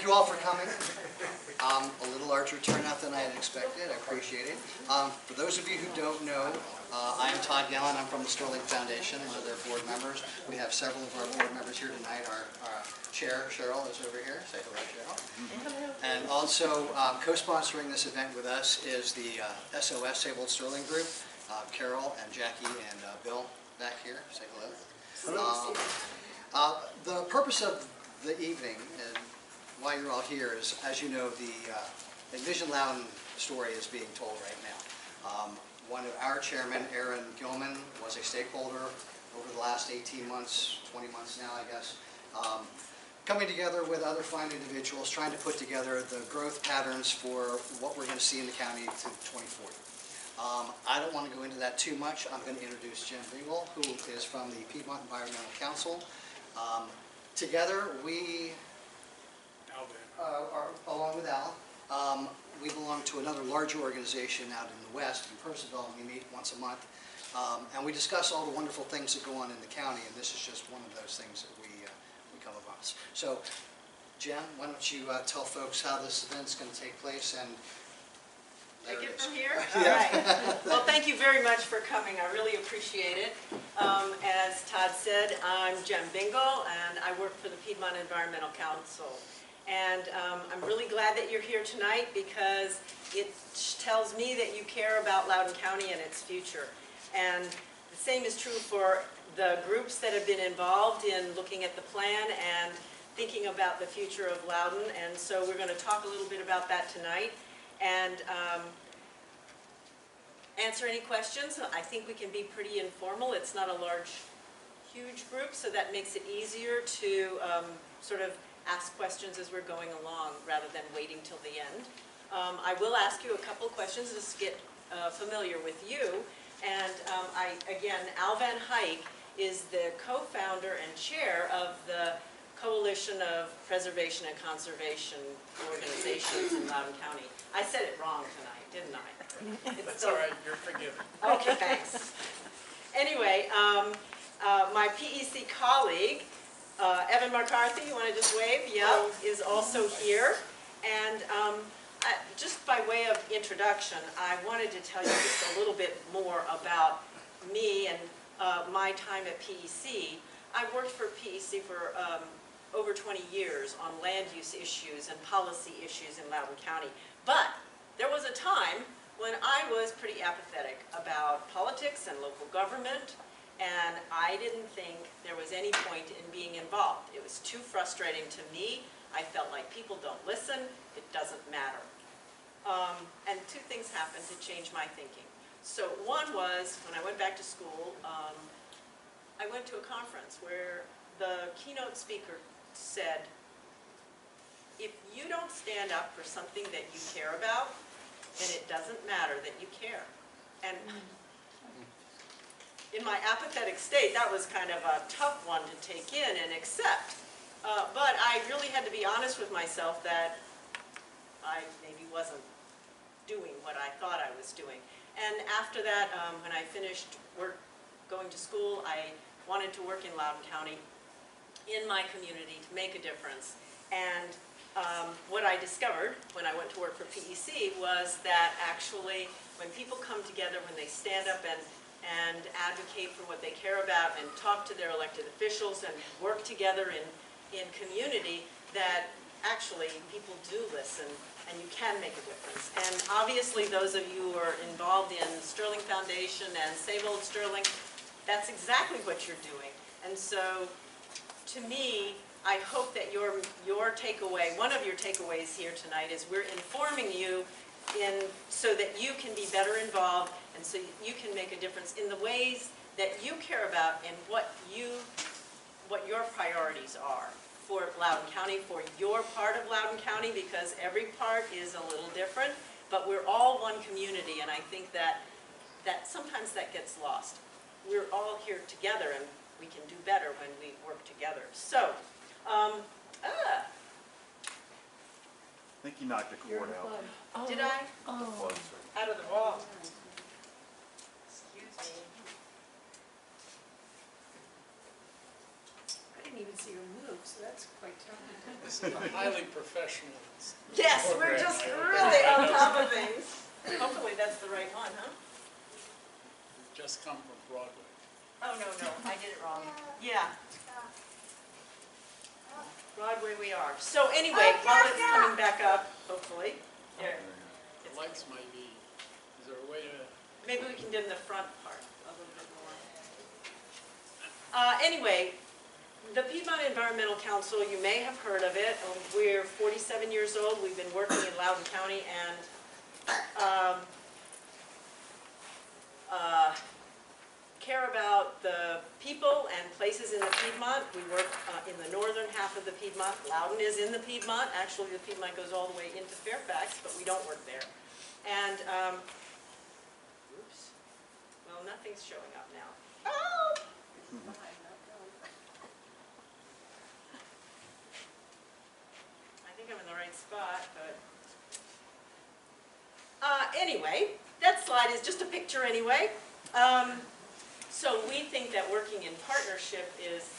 you all for coming. A little larger turnout than I had expected. I appreciate it. For those of you who don't know, I am Todd Gallen. I'm from the Sterling Foundation, one of their board members. We have several of our board members here tonight. Our chair, Cheryl, is over here. Say hello, Cheryl. And also co-sponsoring this event with us is the SOS Save Sterling Group. Carol and Jackie and Bill back here. Say hello. The purpose of the evening and why you're all here is, as you know, the Envision Loudoun story is being told right now. One of our chairmen, Aaron Gilman, was a stakeholder over the last 18 months, 20 months now, I guess, coming together with other fine individuals, trying to put together the growth patterns for what we're going to see in the county to 2040. I don't want to go into that too much. I'm going to introduce Jim Bingle, who is from the Piedmont Environmental Council. Together, we are, along with Al, we belong to another larger organization out in the West, in Percival, and we meet once a month. And we discuss all the wonderful things that go on in the county, and this is just one of those things that we come across. So, Jim, why don't you tell folks how this event's going to take place, and take it from here? All right. Well, thank you very much for coming. I really appreciate it. As Todd said, I'm Jem Bingle, and I work for the Piedmont Environmental Council. And I'm really glad that you're here tonight because it tells me that you care about Loudoun County and its future. And the same is true for the groups that have been involved in looking at the plan and thinking about the future of Loudoun. And so we're going to talk a little bit about that tonight. And answer any questions. I think we can be pretty informal. It's not a huge group, so that makes it easier to sort of ask questions as we're going along rather than waiting till the end. I will ask you a couple of questions just to get familiar with you. And again, Al Van Hyke is the co-founder and chair of the Coalition of Preservation and Conservation Organizations in Loudoun County. I said it wrong tonight, didn't I? That's all right, you're forgiven. Okay, thanks. Anyway, my PEC colleague, Evan McCarthy, you want to just wave? Yeah, is also here. And just by way of introduction, I wanted to tell you just a little bit more about me and my time at PEC. I worked for PEC for over 20 years on land use issues and policy issues in Loudoun County. But there was a time when I was pretty apathetic about politics and local government, and I didn't think there was any point in being involved. It was too frustrating to me. I felt like people don't listen, it doesn't matter. And two things happened to change my thinking. So one was, when I went back to school, I went to a conference where the keynote speaker said, if you don't stand up for something that you care about, then it doesn't matter that you care. And in my apathetic state, that was kind of a tough one to take in and accept. But I really had to be honest with myself that I maybe wasn't doing what I thought I was doing. And after that, when I finished going to school, I wanted to work in Loudoun County in my community to make a difference. And what I discovered when I went to work for PEC was that actually when people come together, when they stand up and advocate for what they care about and talk to their elected officials and work together in community, that actually people do listen and you can make a difference. And obviously those of you who are involved in Sterling Foundation and Save Old Sterling, that's exactly what you're doing. And so to me, I hope that your takeaway, one of your takeaways here tonight is we're informing you so that you can be better involved and so you can make a difference in the ways that you care about and what your priorities are for Loudoun County, for your part of Loudoun County, because every part is a little different, but we're all one community, and I think that sometimes that gets lost. We're all here together, and we can do better when we work together. So, I think you knocked the cord out. Oh. Did I? Oh. Out of the wall. Excuse me. I didn't even see her move, so that's quite telling. This is a highly professional. Yes, we're program. just I hope really on everybody top knows of things. Hopefully that's the right one, huh? it. Just come from Broadway. Oh, no, I did it wrong. Yeah. Broadway we are. So anyway, while it's coming back up, hopefully, there. The lights might be, is there a way to, Maybe we can dim the front part a little bit more. Anyway, the Piedmont Environmental Council, you may have heard of it. We're 47 years old. We've been working in Loudoun County and care about the people and places in the Piedmont. We work in the northern half of the Piedmont. Loudoun is in the Piedmont. Actually, the Piedmont goes all the way into Fairfax, but we don't work there. And, oops, well, nothing's showing up now. Oh! I think I'm in the right spot, but anyway, that slide is just a picture anyway. So we think that working in partnership is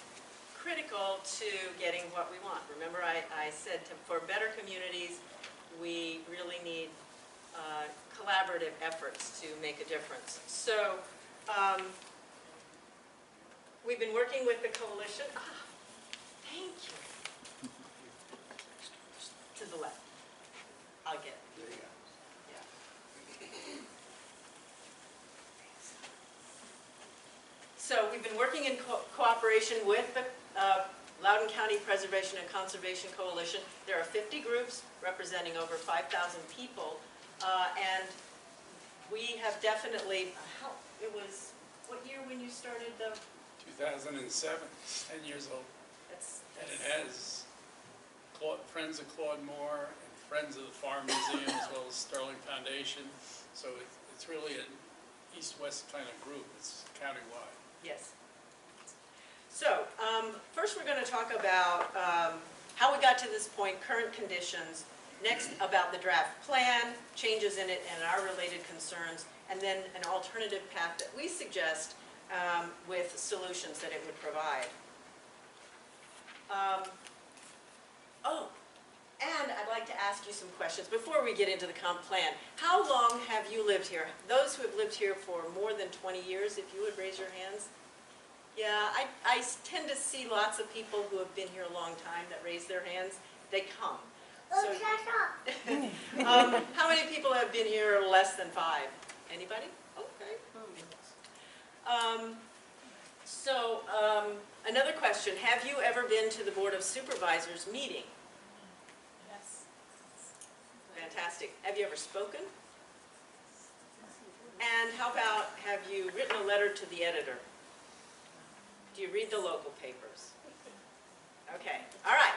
critical to getting what we want. Remember I said for better communities, we really need collaborative efforts to make a difference. So we've been working with the coalition. Thank you. To the left. I'll get it. There you go. Yeah. So we've been working in cooperation with the Loudoun County Preservation and Conservation Coalition. There are 50 groups representing over 5,000 people, and we have definitely, it was, what year when you started the? 2007, it's 10 years old. And it has Friends of Claude Moore and Friends of the Farm Museum as well as Sterling Foundation. So it's really an east-west kind of group. It's countywide. Yes. So, first we're going to talk about how we got to this point, current conditions, next about the draft plan, changes in it and our related concerns, and then an alternative path that we suggest with solutions that it would provide. Oh, and I'd like to ask you some questions before we get into the comp plan. How long have you lived here? Those who have lived here for more than 20 years, if you would raise your hands. Yeah, I tend to see lots of people who have been here a long time that raise their hands. They come. So, how many people have been here less than 5? Anybody? Okay. Another question. Have you ever been to the Board of Supervisors meeting? Yes. Fantastic. Have you ever spoken? And how about, have you written a letter to the editor? Do you read the local papers? Okay, all right.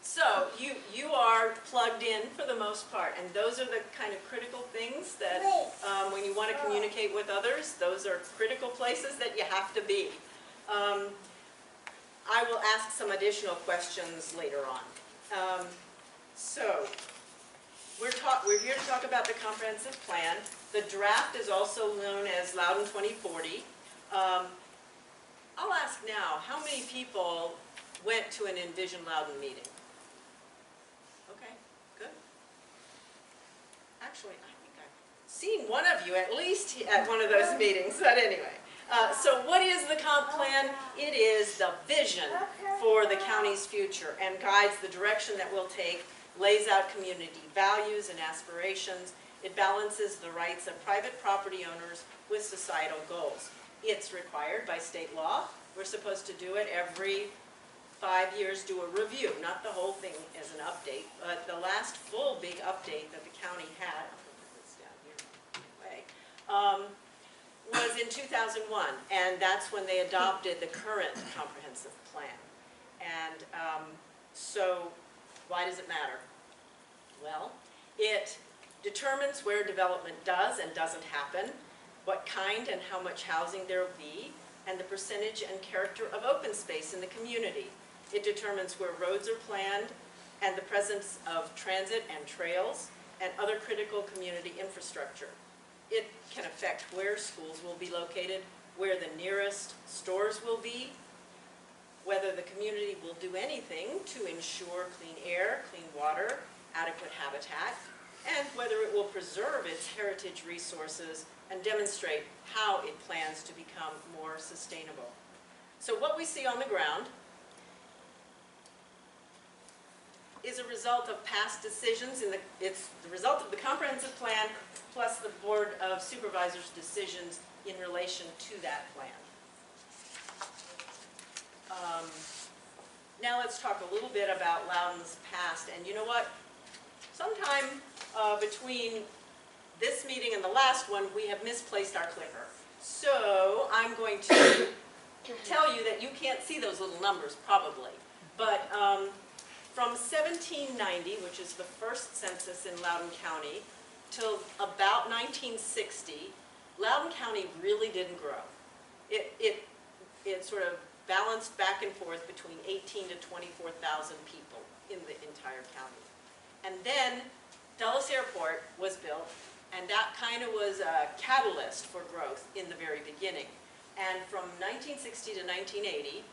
So you are plugged in for the most part, and those are the kind of critical things that when you want to communicate with others, those are critical places that you have to be. I will ask some additional questions later on. So we're here to talk about the comprehensive plan. The draft is also known as Loudoun 2040. I'll ask now, how many people went to an Envision Loudoun meeting? Okay, good. Actually, I think I've seen one of you at least at one of those meetings, but anyway. So what is the comp plan? It is the vision for the county's future and guides the direction that we'll take, lays out community values and aspirations. It balances the rights of private property owners with societal goals. It's required by state law. We're supposed to do it every 5 years, do a review, not the whole thing as an update, but the last full big update that the county had, I'll put this down here anyway, was in 2001, and that's when they adopted the current comprehensive plan. And so why does it matter? Well, it determines where development does and doesn't happen, what kind and how much housing there will be, and the percentage and character of open space in the community. It determines where roads are planned and the presence of transit and trails and other critical community infrastructure. It can affect where schools will be located, where the nearest stores will be, whether the community will do anything to ensure clean air, clean water, adequate habitat, and whether it will preserve its heritage resources and demonstrate how it plans to become more sustainable. So what we see on the ground is a result of past decisions. It's the result of the comprehensive plan plus the Board of Supervisors' decisions in relation to that plan. Now let's talk a little bit about Loudoun's past. And you know what? Sometime between this meeting and the last one, we have misplaced our clicker. So I'm going to tell you that you can't see those little numbers probably. But from 1790, which is the first census in Loudoun County, till about 1960, Loudoun County really didn't grow. It sort of balanced back and forth between 18 to 24,000 people in the entire county. And then Dulles Airport was built, and that kind of was a catalyst for growth in the very beginning. And from 1960 to 1980,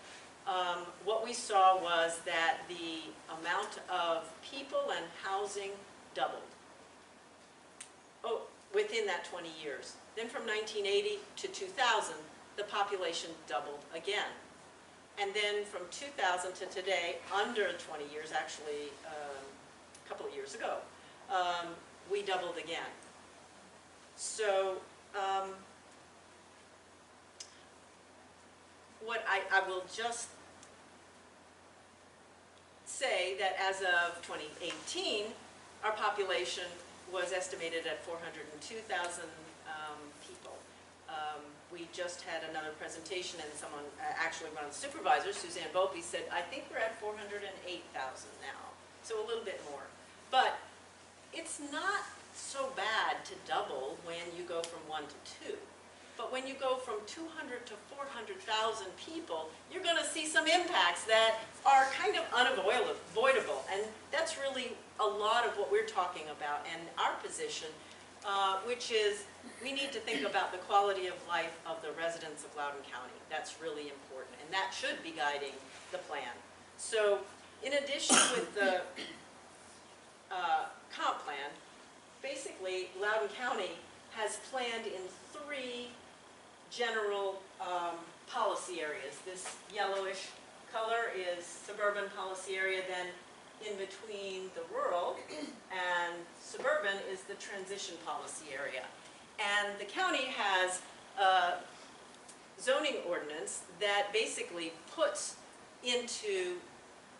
what we saw was that the amount of people and housing doubled within that 20 years. Then from 1980 to 2000, the population doubled again. And then from 2000 to today, under 20 years, actually a couple of years ago, we doubled again. So what I will just say that as of 2018, our population was estimated at 402,000 people. We just had another presentation, and someone, actually one of the supervisors, Suzanne Volpe, said, I think we're at 408,000 now, so a little bit more. But it's not so bad to double when you go from 1 to 2. But when you go from 200 to 400,000 people, you're going to see some impacts that are kind of unavoidable. And that's really a lot of what we're talking about and our position, which is we need to think about the quality of life of the residents of Loudoun County. That's really important, and that should be guiding the plan. So in addition with the comp plan, basically Loudoun County has planned in 3 general policy areas. This yellowish color is suburban policy area, then in between the rural and suburban is the transition policy area. And the county has a zoning ordinance that basically puts into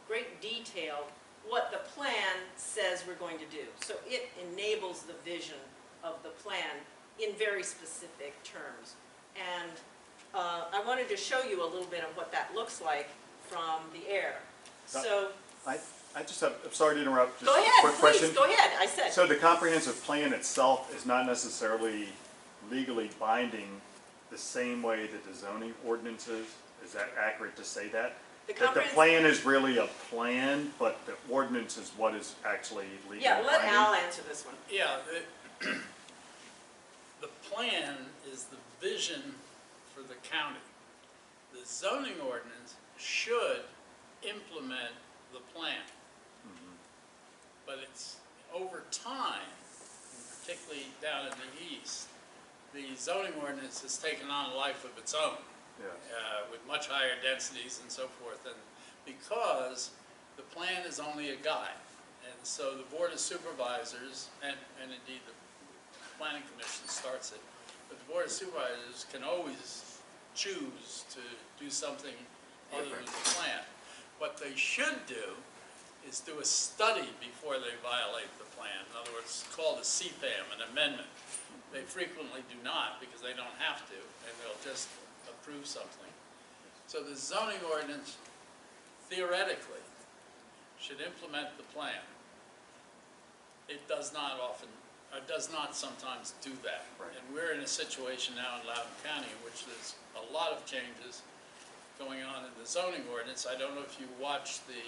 great detail what the plan says we're going to do. So it enables the vision of the plan in very specific terms. And I wanted to show you a little bit of what that looks like from the air. So I just have, I'm sorry to interrupt, just go a ahead, quick please, question. go ahead, I said. So the comprehensive plan itself is not necessarily legally binding the same way that the zoning ordinance is? Is that accurate to say that? That the plan is really a plan, but the ordinance is what is actually legally binding? Yeah, let Al answer this one. Yeah, the plan is the vision for the county. The zoning ordinance should implement the plan. But it's over time, and particularly down in the east, the zoning ordinance has taken on a life of its own. Yeah. With much higher densities and so forth, and because the plan is only a guide. And so the Board of Supervisors, and indeed the Planning Commission starts it, but the Board of Supervisors can always choose to do something other than the plan. What they should do is do a study before they violate the plan. In other words, it's called a CPAM, an amendment. They frequently do not because they don't have to, and they'll just approve something. So the zoning ordinance, theoretically, should implement the plan. It does not often, or does not sometimes do that. Right. And we're in a situation now in Loudoun County in which there's a lot of changes going on in the zoning ordinance. I don't know if you watched the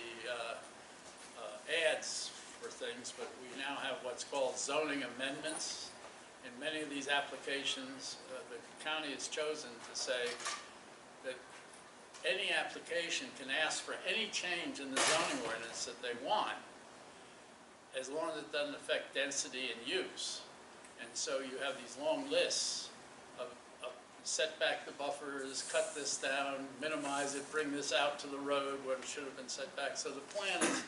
ads for things, but we now have what's called zoning amendments. In many of these applications, the county has chosen to say that any application can ask for any change in the zoning ordinance that they want, as long as it doesn't affect density and use. And so you have these long lists of set back the buffers, cut this down, minimize it, bring this out to the road where it should have been set back. So the plan has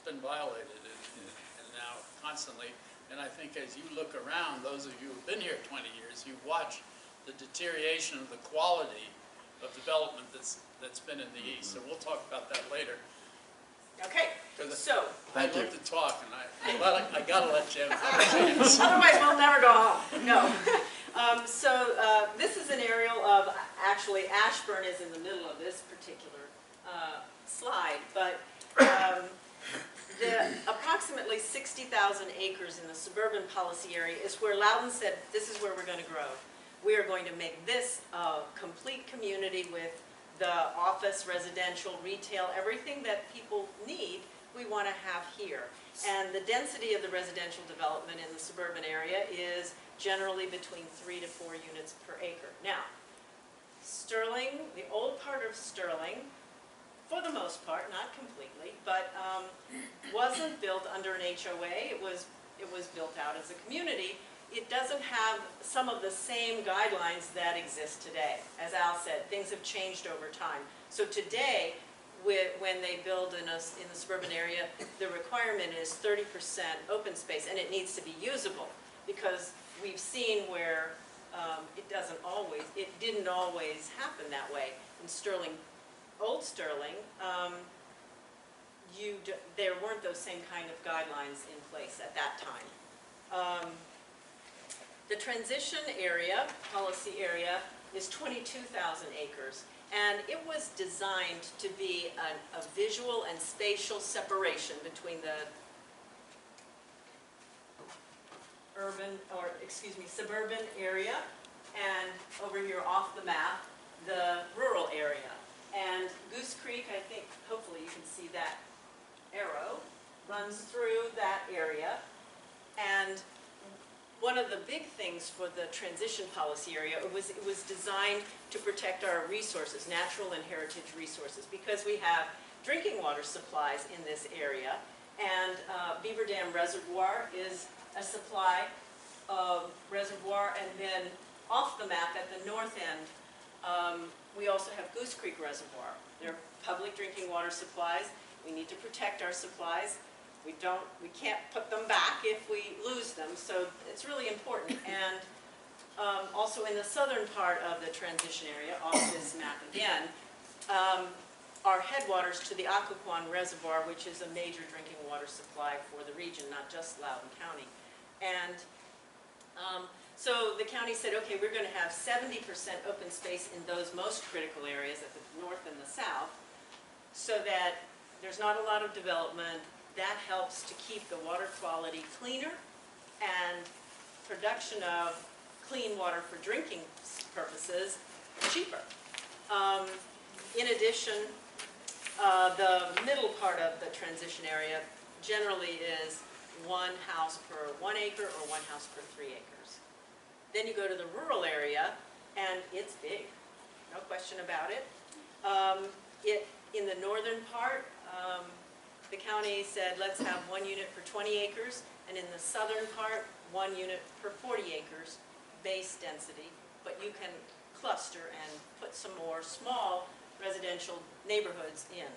been violated and now constantly. And I think as you look around, those of you who've been here 20 years, you watch the deterioration of the quality of development that's been in the east. So we'll talk about that later. Okay, so. I Thank you. love to talk, and I gotta let Jim have a chance. Otherwise, we'll never go home. No. This is an aerial of, actually, Ashburn is in the middle of this particular slide, but the approximately 60,000 acres in the suburban policy area is where Loudoun said, this is where we're going to grow. We are going to make this a complete community with the office, residential, retail, everything that people need, we want to have here. And the density of the residential development in the suburban area is generally between 3 to 4 units per acre. Now, Sterling, the old part of Sterling, for the most part, not completely, but wasn't built under an HOA. It was built out as a community. It doesn't have some of the same guidelines that exist today. As Al said, things have changed over time. So today, when they build in the suburban area, the requirement is 30% open space, and it needs to be usable, because we've seen where it didn't always happen that way. In Sterling, Old Sterling, there weren't those same kind of guidelines in place at that time. The transition area, policy area, is 22,000 acres. And it was designed to be a visual and spatial separation between the suburban area, and over here off the map, the rural area. And Goose Creek, I think, hopefully you can see that arrow, runs through that area. And one of the big things for the transition policy area was it was designed to protect our resources, natural and heritage resources, because we have drinking water supplies in this area, and Beaver Dam Reservoir is a supply of reservoir, and then off the map at the north end, we also have Goose Creek Reservoir. They're public drinking water supplies. We need to protect our supplies. We can't put them back if we lose them, so it's really important. And also in the southern part of the transition area, off this map again, are headwaters to the Occoquan Reservoir, which is a major drinking water supply for the region, not just Loudoun County. And so the county said, okay, we're going to have 70% open space in those most critical areas at the north and the south, so that there's not a lot of development. That helps to keep the water quality cleaner and production of clean water for drinking purposes cheaper. In addition, the middle part of the transition area generally is 1 house per 1 acre or 1 house per 3 acres. Then you go to the rural area, and it's big, no question about it. In the northern part, the county said, let's have 1 unit per 20 acres, and in the southern part, 1 unit per 40 acres, base density, but you can cluster and put some more small residential neighborhoods in.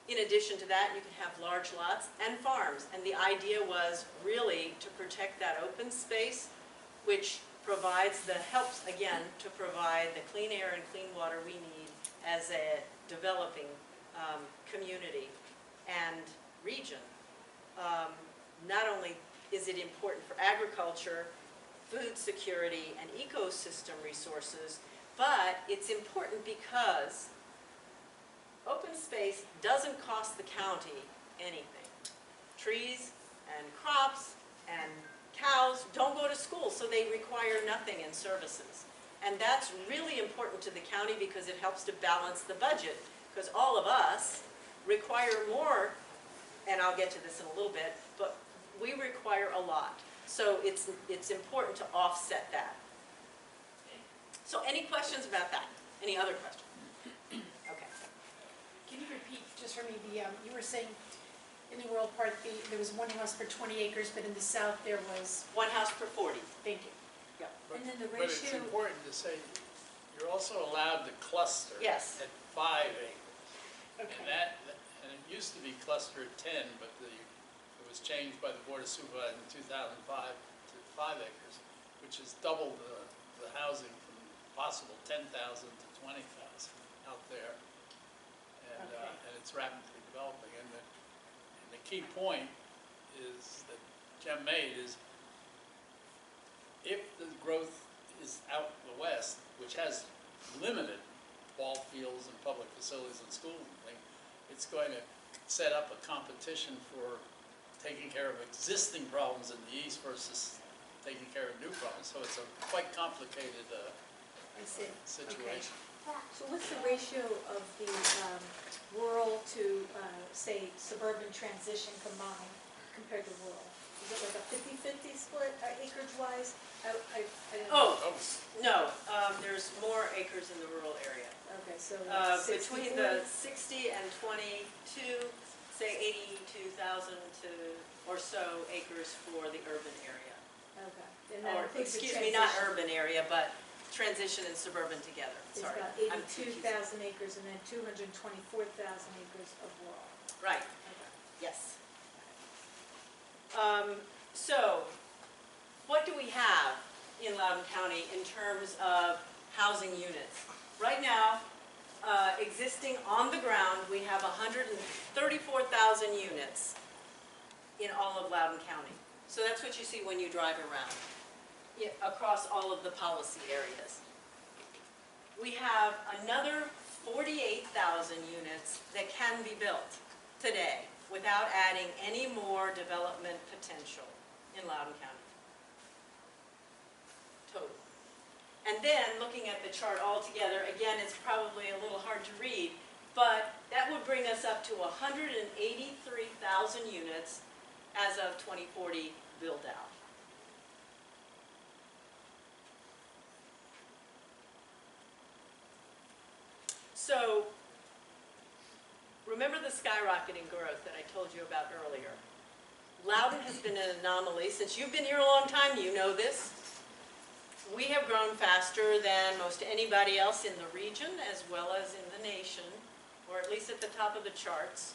In addition to that, you can have large lots and farms, and the idea was really to protect that open space, which helps again to provide the clean air and clean water we need as a developing community and region. Not only is it important for agriculture, food security, and ecosystem resources, but it's important because open space doesn't cost the county anything. Trees and crops and cows don't go to school, so they require nothing in services. And that's really important to the county because it helps to balance the budget, because all of us require more, and I'll get to this in a little bit, but we require a lot. So it's important to offset that. So any questions about that? Any other questions? just for me, you were saying in the rural part, there was one house per 20 acres, but in the south there was, One house per 40. thank you. But- And then the But it's ratio, important to say, you're also allowed to cluster Yes. at 5 acres. And okay, and it used to be cluster at 10, but it was changed by the Board of Supervisors in 2005 to 5 acres, which has doubled the housing from possible 10,000 to 20,000 out there. And, Okay. and it's rapidly developing. And the key point is that Jem made is, if the growth is out in the west, which has limited ball fields and public facilities and schools and things, it's going to set up a competition for taking care of existing problems in the east versus taking care of new problems. So it's a quite complicated I see. situation. So what's the ratio of the rural to, say, suburban transition combined compared to rural? Is it like a 50-50 split acreage-wise? I don't know. Oh, no, there's more acres in the rural area. Okay, so Between the 60 and 22, say 82,000 or so acres for the urban area. Okay. And that Or, includes the excuse me, not transition. urban area, but transition and suburban together, It's sorry. about I'm confused. 82,000 acres and then 224,000 acres of rural. Right, Okay. yes. So, what do we have in Loudoun County in terms of housing units? Right now, existing on the ground, we have 134,000 units in all of Loudoun County. So that's what you see when you drive around, across all of the policy areas. We have another 48,000 units that can be built today without adding any more development potential in Loudoun County. Total. And then, looking at the chart altogether, again, it's probably a little hard to read, but that would bring us up to 183,000 units as of 2040 build out. So, remember the skyrocketing growth that I told you about earlier. Loudoun has been an anomaly. Since you've been here a long time, you know this. We have grown faster than most anybody else in the region, as well as in the nation, or at least at the top of the charts.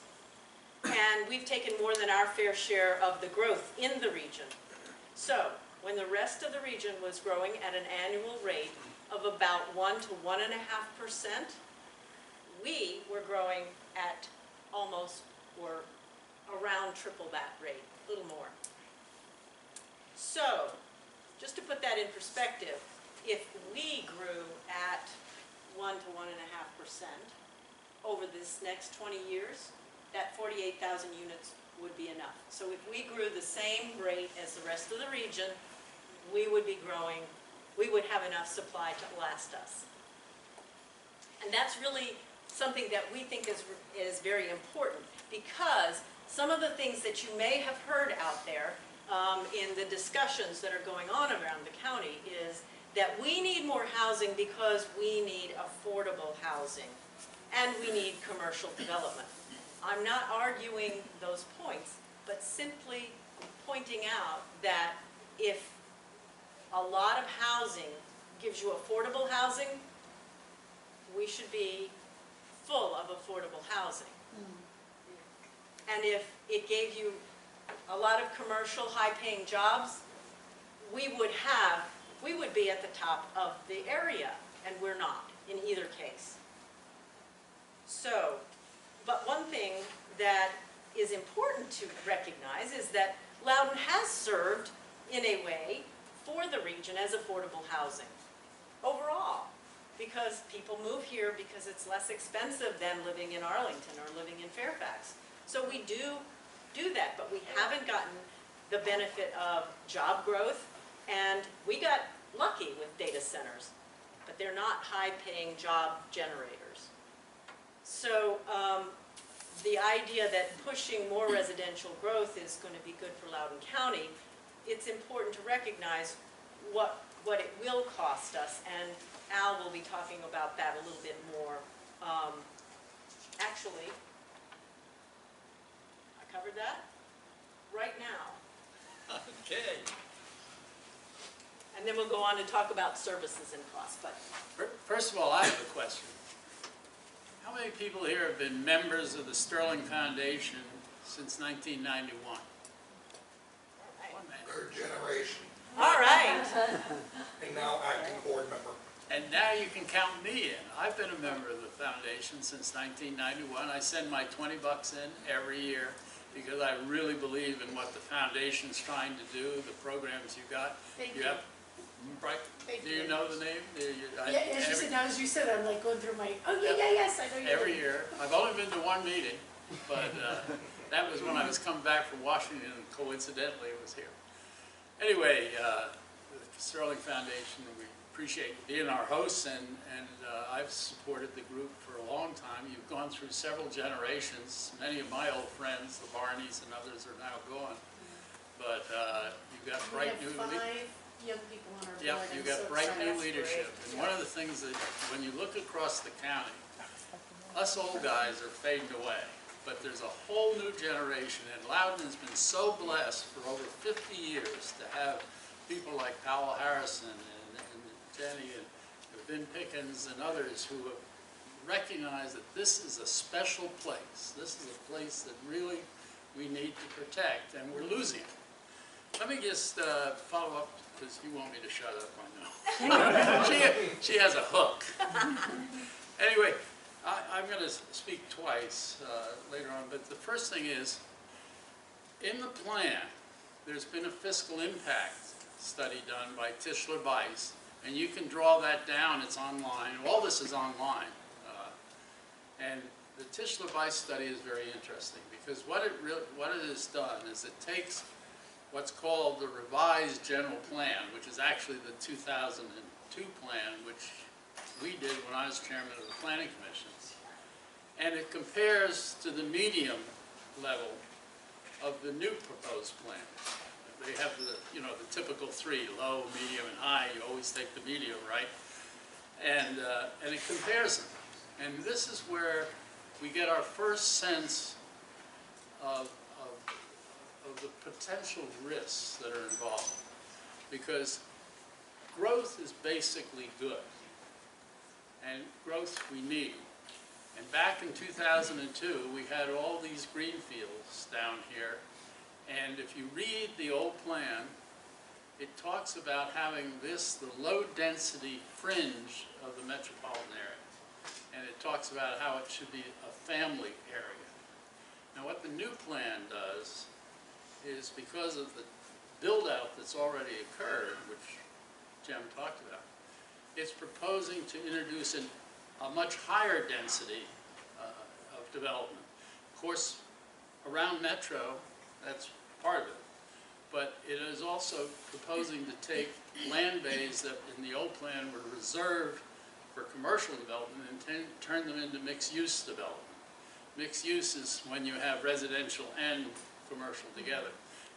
And we've taken more than our fair share of the growth in the region. So, when the rest of the region was growing at an annual rate of about 1 to 1.5%, we were growing at almost or around triple that rate, a little more. So, just to put that in perspective, if we grew at 1 to 1.5% over this next 20 years, that 48,000 units would be enough. So if we grew the same rate as the rest of the region, we would be growing, we would have enough supply to last us. And that's really something that we think is very important, because some of the things that you may have heard out there in the discussions that are going on around the county is that we need more housing because we need affordable housing and we need commercial development. I'm not arguing those points, but simply pointing out that if a lot of housing gives you affordable housing, we should be full of affordable housing. And if it gave you a lot of commercial, high-paying jobs, we would be at the top of the area, and we're not in either case. So, but one thing that is important to recognize is that Loudoun has served, in a way, for the region as affordable housing overall, because people move here because it's less expensive than living in Arlington or living in Fairfax. So we do that, but we haven't gotten the benefit of job growth, and we got lucky with data centers, but they're not high-paying job generators. So the idea that pushing more residential growth is going to be good for Loudoun County, it's important to recognize what it will cost us, and Al will be talking about that a little bit more. Actually, covered that right now. Okay. And then we'll go on and talk about services and costs, but First of all, I have a question. How many people here have been members of the Sterling Foundation since 1991? One man. Third generation, all right. and now acting board member. And now you can count me in. I've been a member of the foundation since 1991. I send my 20 bucks in every year because I really believe in what the foundation's trying to do, the programs you got. Thank you. Have, right? Thank Do you. you know the name? Yeah, as you said, I'm like going through my, yes, I know you. Every year. I've only been to one meeting, but that was when I was coming back from Washington, and coincidentally it was here. Anyway, the Sterling Foundation, we appreciate you being our hosts, and I've supported the group for a long time. You've gone through several generations. Many of my old friends, the Barneys and others, are now gone. But you've got bright new We have 5 young people on our board. yeah, you got bright new That's leadership. great. And one of the things that, when you look across the county, us old guys are fading away. But there's a whole new generation, and Loudoun has been so blessed for over 50 years to have people like Powell Harrison and Jenny and Vin Pickens and others who have recognized that this is a special place. This is a place that really we need to protect, and we're losing it. Let me just follow up, because you want me to shut up, I know. she has a hook. Anyway, I'm going to speak twice later on, but the first thing is, in the plan, there's been a fiscal impact study done by Tischler Weiss, and you can draw that down. It's online. All this is online. And the Tischler Weiss study is very interesting, because what it has done is it takes what's called the revised general plan, which is actually the 2002 plan, which we did when I was chairman of the Planning Commission, and it compares to the medium level of the new proposed plan. They have the, the typical 3, low, medium, and high. You always take the medium, right? And it compares them. And this is where we get our first sense of the potential risks that are involved. Because growth is basically good. And growth we need. And back in 2002, we had all these green fields down here. And if you read the old plan, it talks about having this, the low-density fringe of the metropolitan area. And it talks about how it should be a family area. Now what the new plan does is, because of the build-out that's already occurred, which Jim talked about, it's proposing to introduce a much higher density of development. Of course, around Metro, that's part of it. But it is also proposing to take land bays that in the old plan were reserved for commercial development and turn them into mixed-use development. Mixed use is when you have residential and commercial together.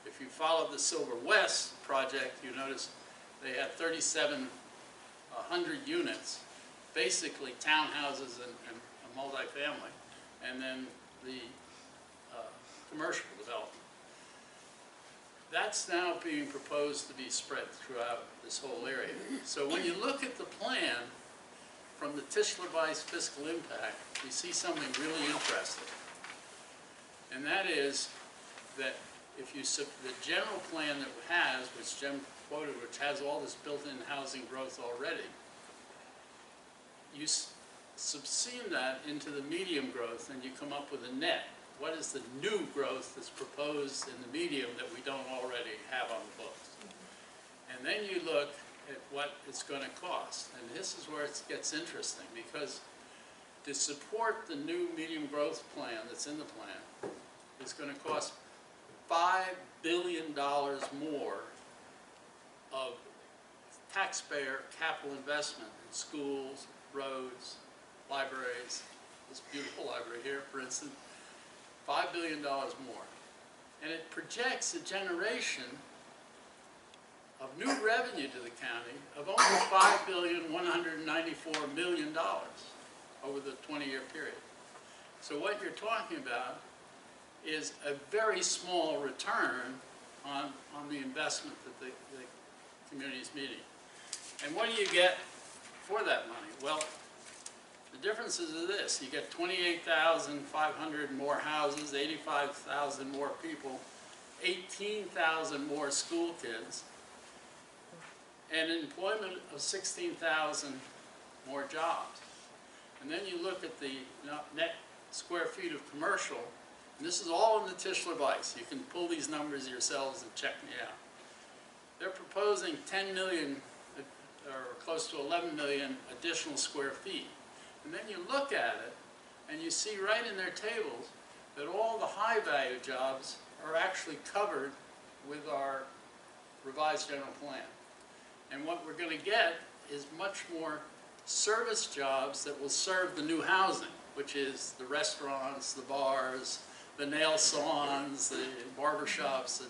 If you follow the Silver West project, you notice they had 3,700 units, basically townhouses and a multifamily, and then the commercial development. That's now being proposed to be spread throughout this whole area. So when you look at the plan from the Tischler Weiss fiscal impact, you see something really interesting. And that is that if you, the general plan that it has, which Jim quoted, which has all this built-in housing growth already, you subsume that into the medium growth and you come up with a net. What is the new growth that's proposed in the medium that we don't already have on the books? And then you look at what it's going to cost. And this is where it gets interesting, because to support the new medium growth plan that's in the plan is going to cost $5 billion more of taxpayer capital investment in schools, roads, libraries. This beautiful library here, for instance, $5 billion more. And it projects a generation of new revenue to the county of only $5,194 million over the 20-year period. So what you're talking about is a very small return on the investment that the community is meeting. And what do you get for that money? Well, the differences are this. You get 28,500 more houses, 85,000 more people, 18,000 more school kids, and employment of 16,000 more jobs. And then you look at the net square feet of commercial, and this is all in the Tischler Weiss. You can pull these numbers yourselves and check me out. They're proposing 10 million, or close to 11 million additional square feet. And then you look at it, and you see right in their tables that all the high-value jobs are actually covered with our revised general plan. And what we're going to get is much more service jobs that will serve the new housing, which is the restaurants, the bars, the nail salons, the barbershops,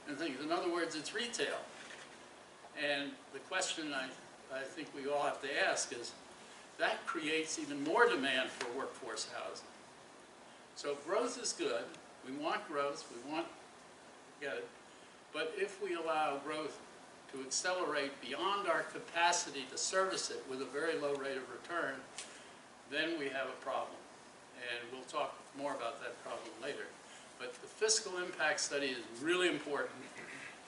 and things. In other words, it's retail. And the question I think we all have to ask is, that creates even more demand for workforce housing. So growth is good. We want growth. We want to get it. But if we allow growth to accelerate beyond our capacity to service it with a very low rate of return, then we have a problem. And we'll talk more about that problem later. But the fiscal impact study is really important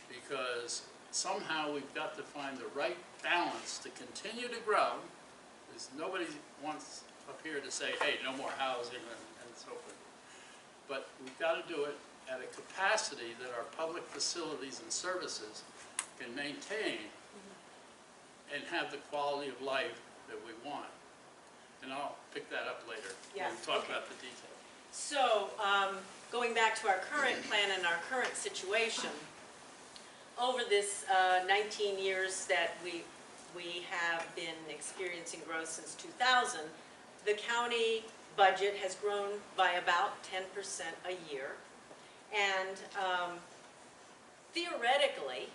because somehow we've got to find the right balance to continue to grow. Because nobody wants up here to say, hey, no more housing and so forth. But we've got to do it at a capacity that our public facilities and services can maintain and have the quality of life that we want. And I'll pick that up later when we talk about the detail. So, going back to our current plan and our current situation, over this 19 years that we have been experiencing growth since 2000, the county budget has grown by about 10% a year. And theoretically,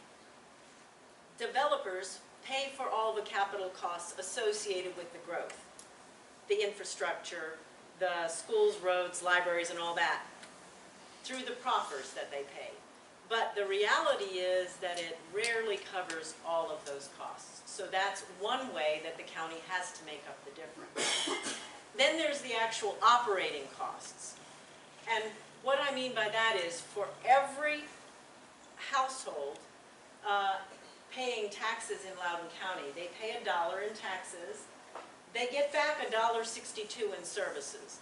developers pay for all the capital costs associated with the growth. The infrastructure, the schools, roads, libraries, and all that, through the proffers that they pay. But the reality is that it rarely covers all of those costs. So that's one way that the county has to make up the difference. Then there's the actual operating costs. And what I mean by that is for every household paying taxes in Loudoun County, they pay $1 in taxes, they get back $1.62 in services.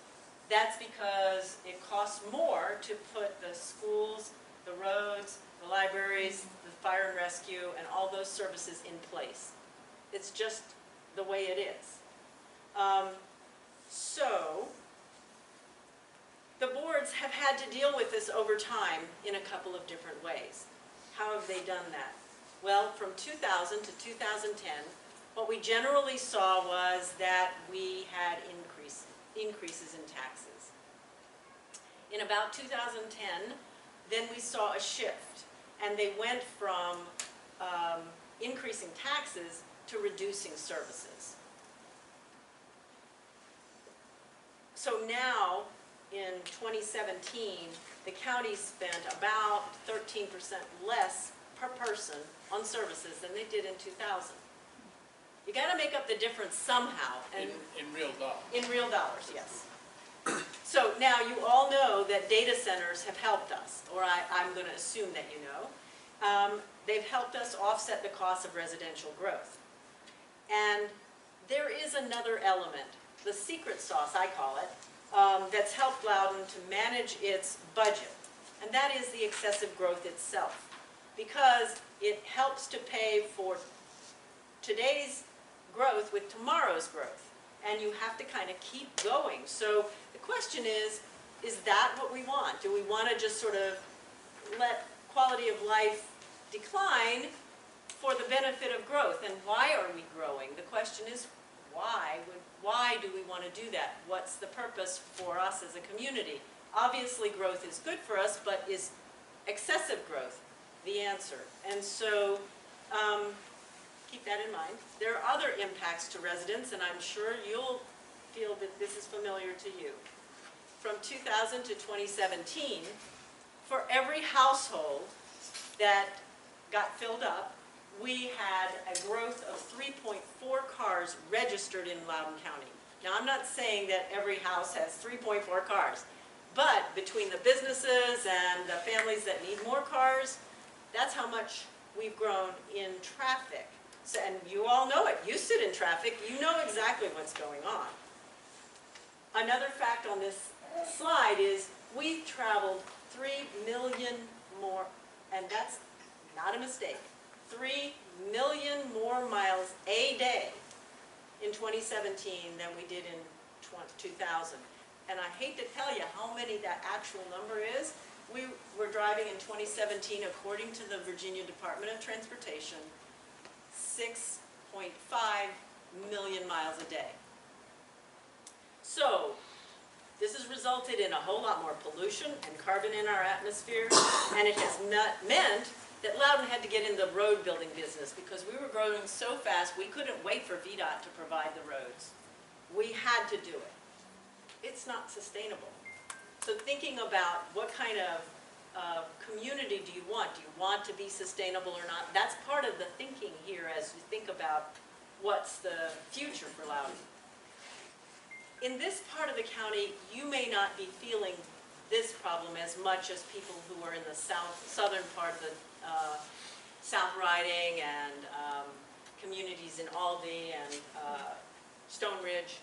That's because it costs more to put the schools, the roads, the libraries, the fire and rescue, and all those services in place. It's just the way it is. So, the boards have had to deal with this over time in a couple of different ways. How have they done that? Well, from 2000 to 2010, what we generally saw was that we had increases in taxes. In about 2010, then we saw a shift, and they went from increasing taxes to reducing services. So now, in 2017, the county spent about 13% less per person on services than they did in 2000. You got to make up the difference somehow. And in real dollars. In real dollars, yes. So now you all know that data centers have helped us, or I'm going to assume that you know. They've helped us offset the cost of residential growth. And there is another element, the secret sauce, I call it, that's helped Loudoun to manage its budget. And that is the excessive growth itself. Because it helps to pay for today's growth with tomorrow's growth. And you have to kind of keep going. So the question is that what we want? Do we want to just sort of let quality of life decline for the benefit of growth? And why are we growing? The question is why? Why do we want to do that? What's the purpose for us as a community? Obviously growth is good for us, but is excessive growth the answer? And so keep that in mind. There are other impacts to residents, and I'm sure you'll feel that this is familiar to you. from 2000 to 2017, for every household that got filled up, we had a growth of 3.4 cars registered in Loudoun County. Now, I'm not saying that every house has 3.4 cars, but between the businesses and the families that need more cars, that's how much we've grown in traffic. So, and you all know it. You sit in traffic, you know exactly what's going on. Another fact on this slide is we've traveled 3 million more, and that's not a mistake, 3 million more miles a day in 2017 than we did in 2000. And I hate to tell you how many that actual number is. We were driving in 2017, according to the Virginia Department of Transportation, 6.5 million miles a day. So, this has resulted in a whole lot more pollution and carbon in our atmosphere, and it has meant that Loudoun had to get in the road building business because we were growing so fast we couldn't wait for VDOT to provide the roads. We had to do it. It's not sustainable. So thinking about what kind of community do you want? Do you want to be sustainable or not? That's part of the thinking here as you think about what's the future for Loudoun. In this part of the county, you may not be feeling this problem as much as people who are in the southern part of the South Riding and communities in Aldie and Stone Ridge.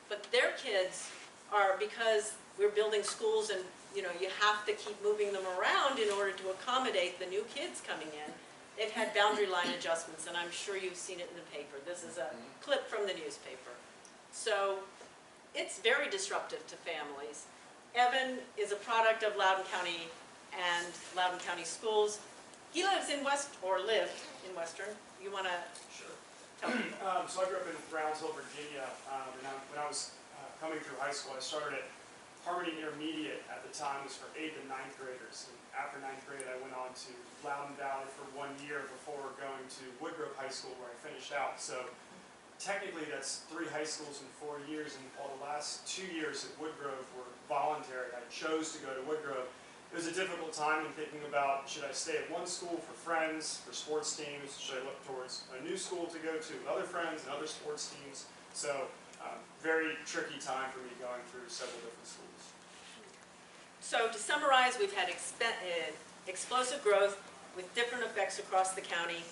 But their kids are, because we're building schools and you have to keep moving them around in order to accommodate the new kids coming in. They've had boundary line adjustments, and I'm sure you've seen it in the paper. This is a clip from the newspaper. So it's very disruptive to families. Evan is a product of Loudoun County and Loudoun County schools. He lives in lived in Western. You want to tell me? So I grew up in Brownsville, Virginia, and when I was coming through high school, I started at Harmony Intermediate at the time was for 8th and 9th graders. And after 9th grade, I went on to Loudoun Valley for 1 year before going to Woodgrove High School where I finished out. So technically that's 3 high schools in 4 years, and all the last 2 years at Woodgrove were voluntary. I chose to go to Woodgrove. It was a difficult time in thinking about, should I stay at one school for friends, for sports teams? Should I look towards a new school to go to with other friends and other sports teams? So very tricky time for me going through several different schools. So to summarize, we've had explosive growth with different effects across the county.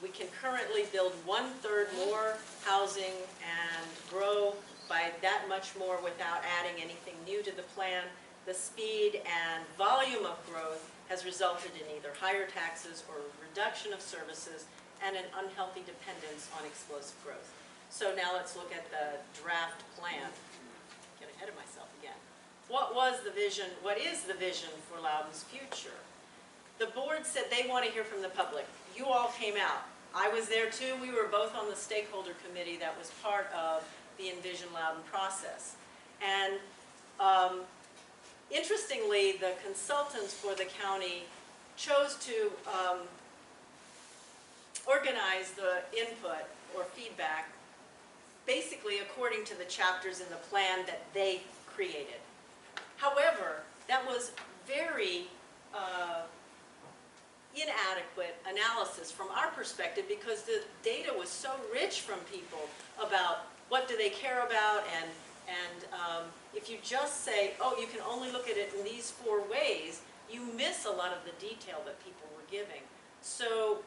We can currently build 1/3 more housing and grow by that much more without adding anything new to the plan. The speed and volume of growth has resulted in either higher taxes or reduction of services and an unhealthy dependence on explosive growth. So now let's look at the draft plan. Get ahead of myself again. What was the vision? What is the vision for Loudoun's future? The board said they want to hear from the public. You all came out. I was there too. We were both on the stakeholder committee that was part of the Envision Loudoun process. And interestingly, the consultants for the county chose to organize the input or feedback basically according to the chapters in the plan that they created. However, that was very inadequate analysis from our perspective because the data was so rich from people about what do they care about, and if you just say, oh, you can only look at it in these 4 ways, you miss a lot of the detail that people were giving. So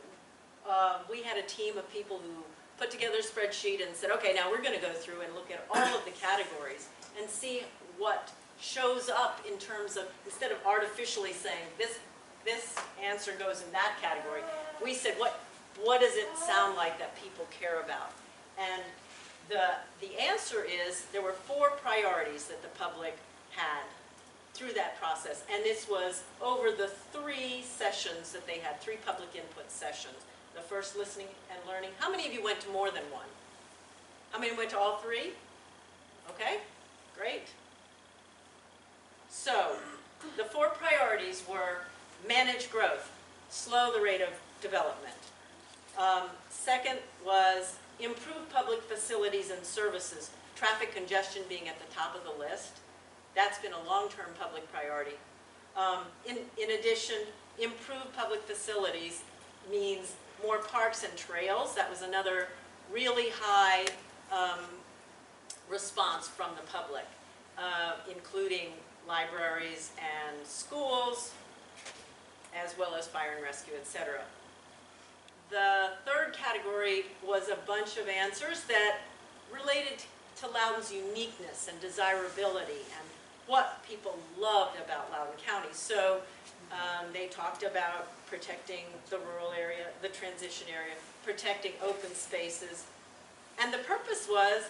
we had a team of people who put together a spreadsheet and said, okay, now we're going to go through and look at all of the categories and see what shows up in terms of, instead of artificially saying this answer goes in that category, we said what does it sound like that people care about? And the answer is there were 4 priorities that the public had through that process, and this was over the 3 sessions that they had, 3 public input sessions. The first, listening and learning. How many of you went to more than one? How many went to all 3? Okay, great. So, the 4 priorities were manage growth, slow the rate of development. Second was improve public facilities and services, traffic congestion being at the top of the list. That's been a long-term public priority. In addition, improved public facilities means more parks and trails. That was another really high response from the public, including libraries and schools, as well as fire and rescue, etc. The third category was a bunch of answers that related to Loudoun's uniqueness and desirability and what people loved about Loudoun County. So they talked about protecting the rural area, the transition area, protecting open spaces. And the purpose was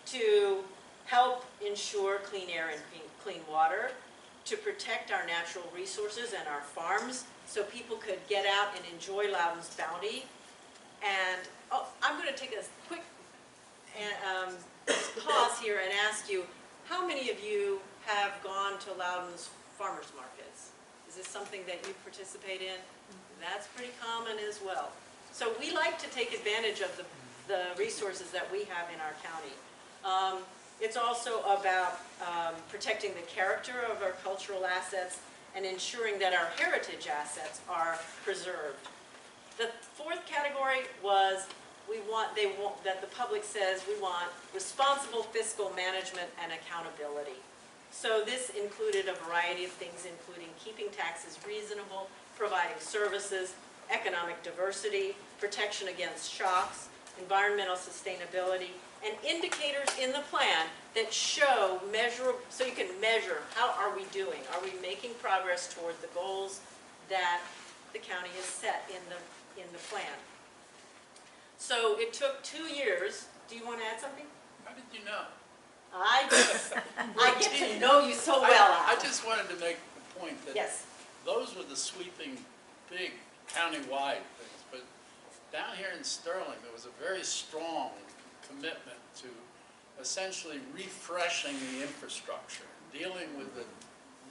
to help ensure clean air and clean water, to protect our natural resources and our farms so people could get out and enjoy Loudoun's bounty. And I'm going to take a quick pause here and ask you, how many of you have gone to Loudoun's farmers markets? Is this something that you participate in? That's pretty common as well. So we like to take advantage of the resources that we have in our county. It's also about protecting the character of our cultural assets and ensuring that our heritage assets are preserved. The fourth category was that the public says we want responsible fiscal management and accountability. So this included a variety of things, including keeping taxes reasonable, providing services, economic diversity, protection against shocks, environmental sustainability, and indicators in the plan that show measurable, so you can measure how are we doing. Are we making progress toward the goals that the county has set in the plan? So it took 2 years. Do you want to add something? How did you know? I get to know you so well, I Al. just wanted to make the point that Yes. those were the sweeping, big, countywide things. But down here in Sterling, there was a very strong commitment to essentially refreshing the infrastructure, dealing with the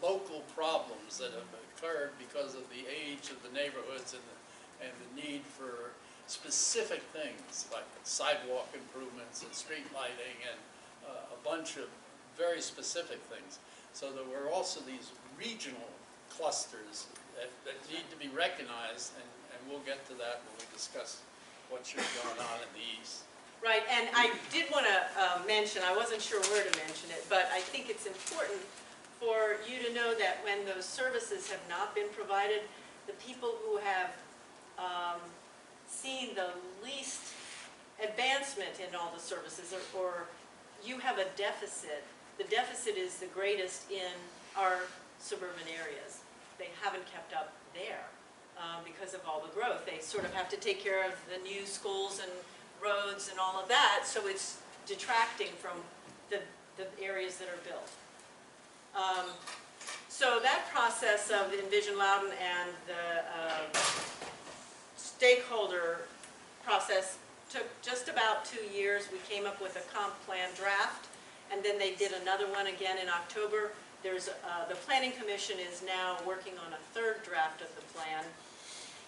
local problems that have occurred because of the age of the neighborhoods and the need for specific things like sidewalk improvements and street lighting and a bunch of very specific things. So there were also these regional clusters that need to be recognized, and we'll get to that when we discuss what should be going on in the east. Right, and I did want to mention, I wasn't sure where to mention it, but I think it's important for you to know that when those services have not been provided, the people who have seen the least advancement in all the services, or you have a deficit. The deficit is the greatest in our suburban areas. They haven't kept up there because of all the growth. They sort of have to take care of the new schools and roads and all of that, so it's detracting from the areas that are built. So that process of Envision Loudoun and the stakeholder process took just about 2 years. We came up with a comp plan draft, and then they did another one again in October. There's the Planning Commission is now working on a third draft of the plan,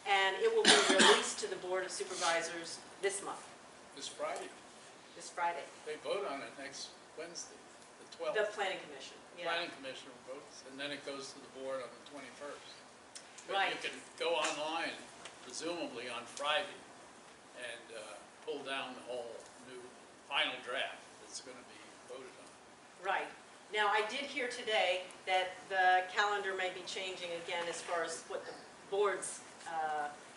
and it will be released to the Board of Supervisors this month, This Friday, this Friday. they vote on it next Wednesday, the 12th. The Planning Commission, yeah. Planning Commission votes, and then it goes to the board on the 21st. But Right. you can go online, presumably on Friday, and pull down the whole new final draft that's going to be voted on. Right. Now, I did hear today that the calendar may be changing again as far as what the board's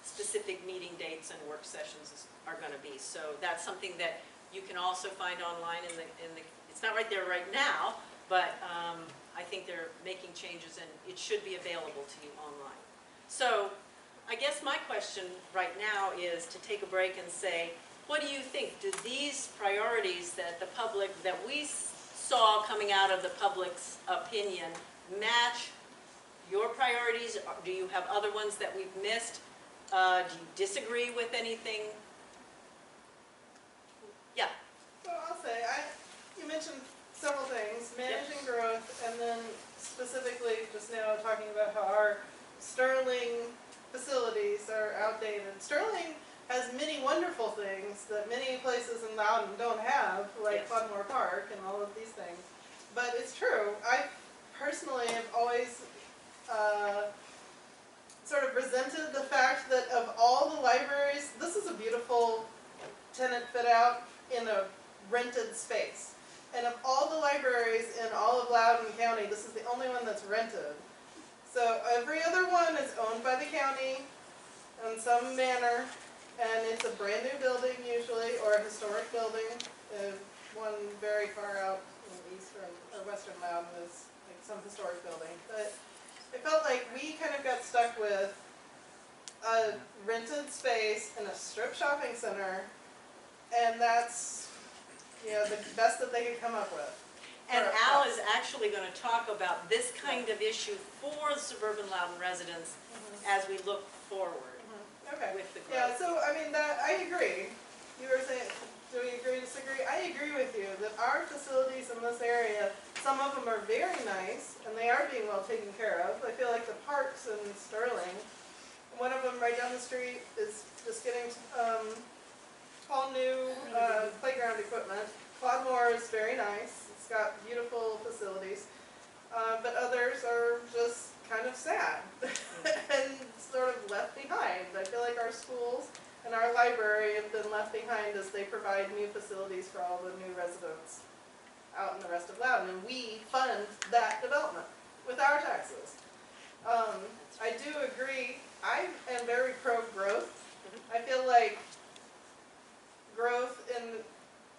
specific meeting dates and work sessions are going to be. So that's something that you can also find online it's not right there right now, but I think they're making changes and it should be available to you online. So I guess my question right now is to take a break and say, what do you think? Do these priorities that the public, that we saw coming out of the public's opinion, match your priorities? Do you have other ones that we've missed? Do you disagree with anything? Yeah. Well, I'll say, you mentioned several things, managing growth, and then specifically just now talking about how our Sterling facilities are outdated. Sterling has many wonderful things that many places in Loudoun don't have, like Yes. Floodmore Park and all of these things. But it's true, I personally have always sort of resented the fact that of all the libraries, this is a beautiful tenant fit out in a rented space. And of all the libraries in all of Loudoun County, this is the only one that's rented. So every other one is owned by the county in some manner, and it's a brand new building usually, or a historic building. One very far out in eastern or western Loudoun is like some historic building. But I felt like we kind of got stuck with a rented space in a strip shopping center, and that's, you know, the best that they could come up with. And Al is actually going to talk about this kind of issue for suburban Loudoun residents as we look forward Okay. with the growth. Yeah, so I mean, that I agree. You were saying, do we agree, disagree? I agree with you that our facilities in this area, some of them are very nice and they are being well taken care of. I feel like the parks in Sterling, one of them right down the street is just getting all new playground equipment. Clodmore is very nice. It's got beautiful facilities. But others are just kind of sad and sort of left behind. I feel like our schools and our library have been left behind as they provide new facilities for all the new residents out in the rest of Loudoun. And we fund that development with our taxes. I do agree. I am very pro-growth. I feel like growth and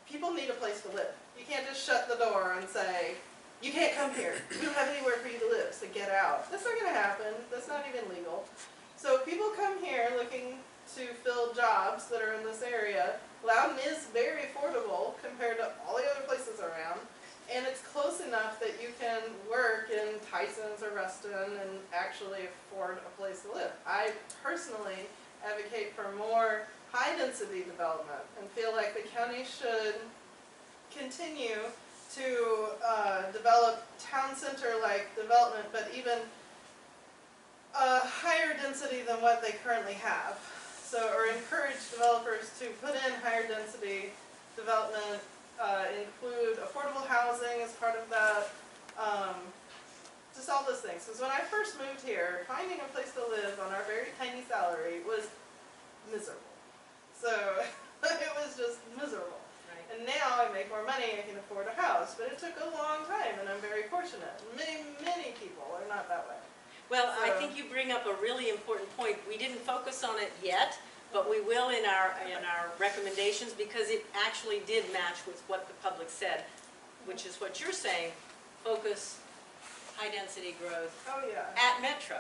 people need a place to live. You can't just shut the door and say, you can't come here. We don't have anywhere for you to live, so get out. That's not going to happen. That's not even legal. So people come here looking to fill jobs that are in this area. Loudoun is very affordable compared to all the other places around. And it's close enough that you can work in Tyson's or Ruston and actually afford a place to live. I personally advocate for more high-density development and feel like the county should continue to develop town center-like development, but even higher density than what they currently have. So, or encourage developers to put in higher density development, include affordable housing as part of that, just all those things. Because when I first moved here, finding a place to live on our very tiny salary was miserable. So it was just miserable. Right. And now I make more money, I can afford a house, but it took a long time and I'm very fortunate. Many people are not that way. Well, I think you bring up a really important point. We didn't focus on it yet, but we will in our recommendations because it actually did match with what the public said, which is what you're saying, focus high density growth Oh yeah. at Metro.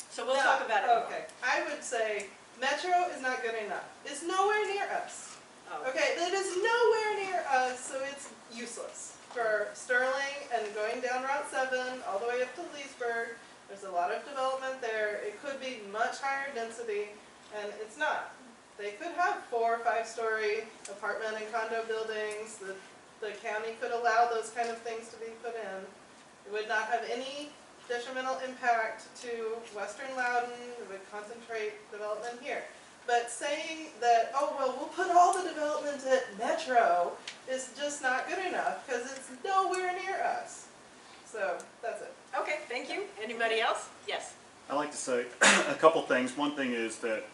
So we'll No, talk about it more. Okay, I would say Metro is not good enough. It's nowhere near us. Oh. Okay, it is nowhere near us, so it's useless. For Sterling and going down Route 7 all the way up to Leesburg, there's a lot of development there. It could be much higher density, and it's not. They could have 4- or 5-story apartment and condo buildings. The county could allow those kind of things to be put in. It would not have any detrimental impact to Western Loudoun. It would concentrate development here. But saying that, oh, well, we'll put all the development at Metro is just not good enough because it's nowhere near us. So that's it. Okay, thank you. Anybody else? Yes. I'd like to say a couple things. One thing is that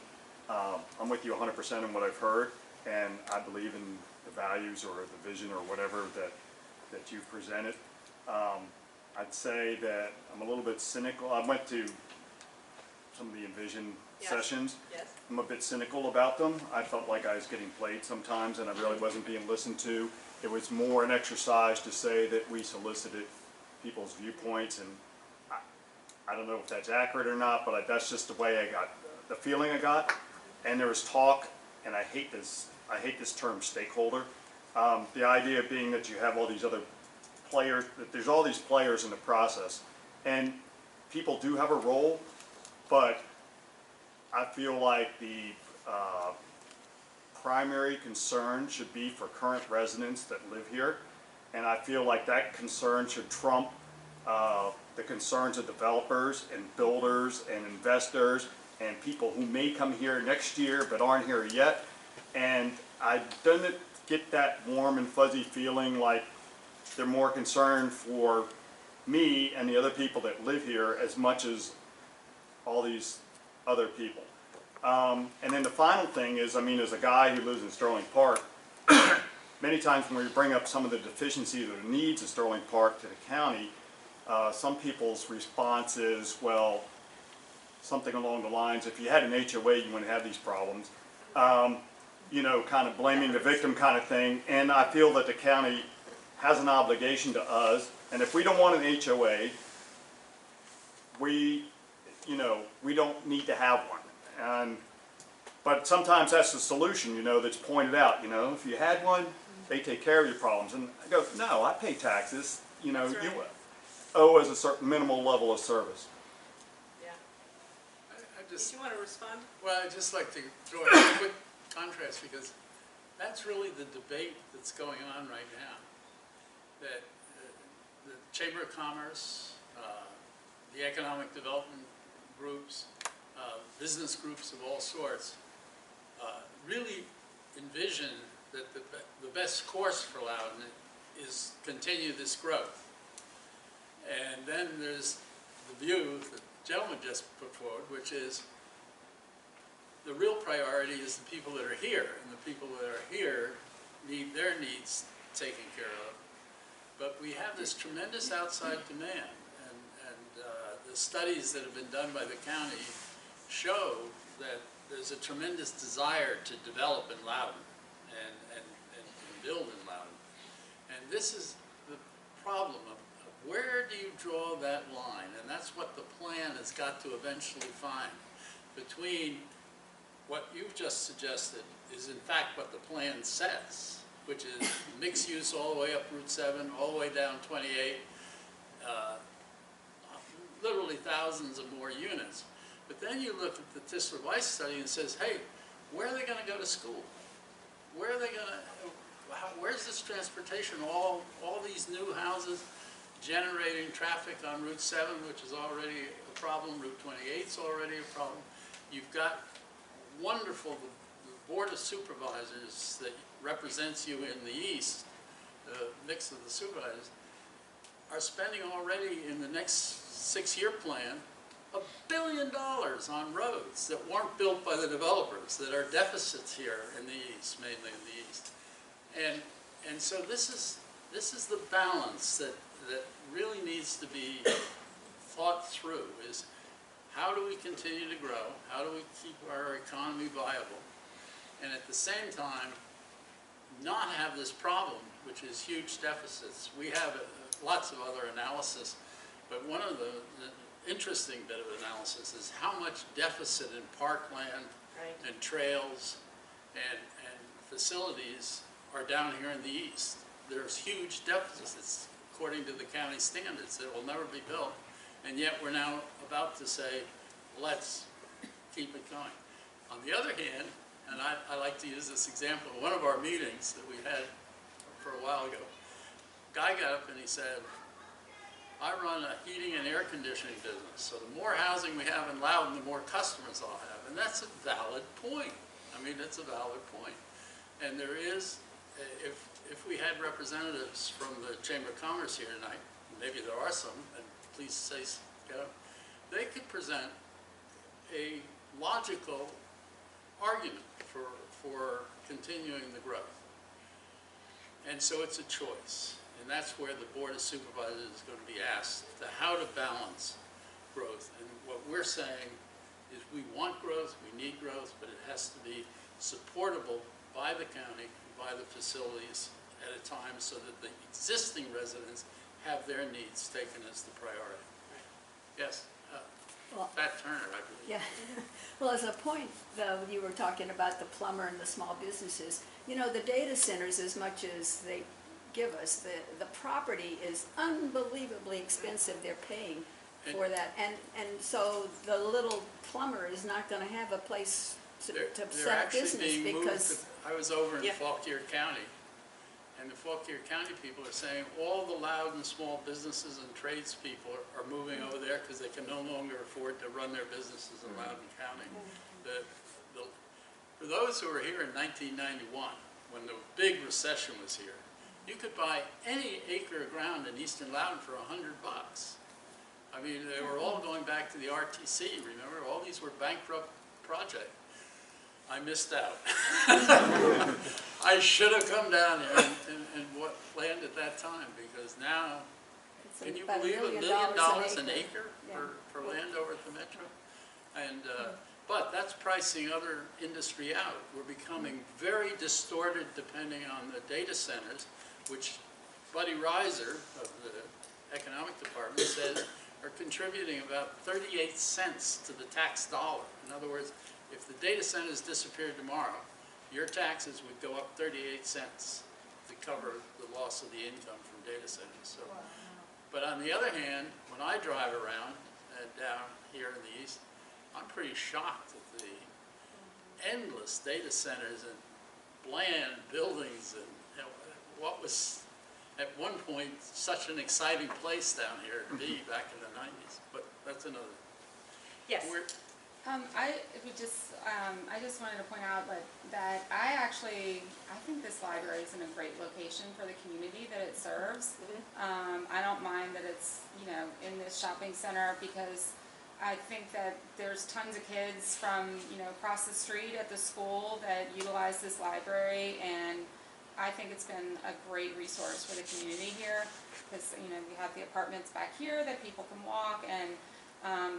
I'm with you 100% in what I've heard, and I believe in the values or the vision or whatever that you've presented. I'd say that I'm a little bit cynical. I went to some of the Envision sessions. Yes. I'm a bit cynical about them. I felt like I was getting played sometimes and I really wasn't being listened to. It was more an exercise to say that we solicited people's viewpoints, and I don't know if that's accurate or not, but that's just the way I got, the feeling I got. And there was talk, and I hate this term stakeholder. The idea being that you have all these other players, that there's all these players in the process, and people do have a role, but I feel like the primary concern should be for current residents that live here, and I feel like that concern should trump the concerns of developers and builders and investors and people who may come here next year but aren't here yet. And I didn't get that warm and fuzzy feeling like they're more concerned for me and the other people that live here as much as all these other people. And then the final thing is, I mean, as a guy who lives in Sterling Park, many times when we bring up some of the deficiencies or needs of Sterling Park to the county, some people's response is, well, something along the lines, if you had an HOA, you wouldn't have these problems. You know, kind of blaming the victim kind of thing. And I feel that the county has an obligation to us, and if we don't want an HOA, we don't need to have one. But sometimes that's the solution, you know, that's pointed out. You know, if you had one, they take care of your problems. And I go, no, I pay taxes. You know, That's right. you owe us a certain minimal level of service. Yeah. I Did just, you want to respond? well, I'd just like to draw a quick contrast, because that's really the debate that's going on right now. That the Chamber of Commerce, the economic development groups, business groups of all sorts, really envision that the best course for Loudoun is continue this growth. And then there's the view that the gentleman just put forward, which is the real priority is the people that are here, and the people that are here need their needs taken care of. But we have this tremendous outside demand, and the studies that have been done by the county show that there's a tremendous desire to develop in Loudoun and build in Loudoun. And this is the problem of where do you draw that line? And that's what the plan has got to eventually find between what you've just suggested is in fact what the plan says, which is mixed use all the way up Route 7, all the way down 28, literally thousands of more units. But then you look at the Tistler Weiss study and it says, hey, where are they going to go to school? Where are they going to, where's this transportation? All these new houses generating traffic on Route 7, which is already a problem. Route 28 is already a problem. You've got wonderful, the Board of Supervisors that represents you in the East, the mix of the supervisors, are spending already in the next 6-year plan $1 billion on roads that weren't built by the developers, that are deficits here in the East, mainly in the East. And so this is the balance that really needs to be thought through, is how do we continue to grow? How do we keep our economy viable? And at the same time, not have this problem, which is huge deficits. We have lots of other analysis, but one of the interesting bit of analysis is how much deficit in parkland and trails and facilities are down here in the East. There's huge deficits according to the county standards that will never be built, and yet we're now about to say, let's keep it going. On the other hand, and I like to use this example, one of our meetings that we had for a while ago, guy got up and he said, I run a heating and air conditioning business, so the more housing we have in Loudoun, the more customers I'll have. And that's a valid point. I mean, it's a valid point. And there is, if we had representatives from the Chamber of Commerce here tonight, maybe there are some, and please say, get up, they could present a logical argument for continuing the growth. And so it's a choice. And that's where the Board of Supervisors is going to be asked to how to balance growth. And what we're saying is we want growth, we need growth, but it has to be supportable by the county, by the facilities at a time so that the existing residents have their needs taken as the priority. Yes, Well, Pat Turner, I believe. yeah. Well, as a point, though, you were talking about the plumber and the small businesses. You know, the data centers, as much as they give us, the property is unbelievably expensive. They're paying for that. And so the little plumber is not going to have a place to set up business because... I was over in Yeah. Fauquier County, and the Fauquier County people are saying all the Loudoun small businesses and tradespeople are moving over there because they can no longer afford to run their businesses in Loudoun County. For those who were here in 1991, when the big recession was here, you could buy any acre of ground in eastern Loudoun for $100. I mean, they were all going back to the RTC, remember? All these were bankrupt projects. I missed out. I should have come down here and planned at that time, because now, It's can you about believe $1 million an acre Yeah. for land over at the Metro? And, but that's pricing other industry out. We're becoming very distorted depending on the data centers, which Buddy Reiser of the Economic Department says are contributing about 38 cents to the tax dollar. In other words, if the data centers disappeared tomorrow, your taxes would go up 38 cents to cover the loss of the income from data centers. So, but on the other hand, when I drive around down here in the east, I'm pretty shocked at the endless data centers and bland buildings and what was at one point such an exciting place down here to be back in the 90s. But that's another. Yes. I just wanted to point out that I think this library is in a great location for the community that it serves. I don't mind that it's, in this shopping center, because I think that there's tons of kids from, across the street at the school that utilize this library, and I think it's been a great resource for the community here, because, we have the apartments back here that people can walk, and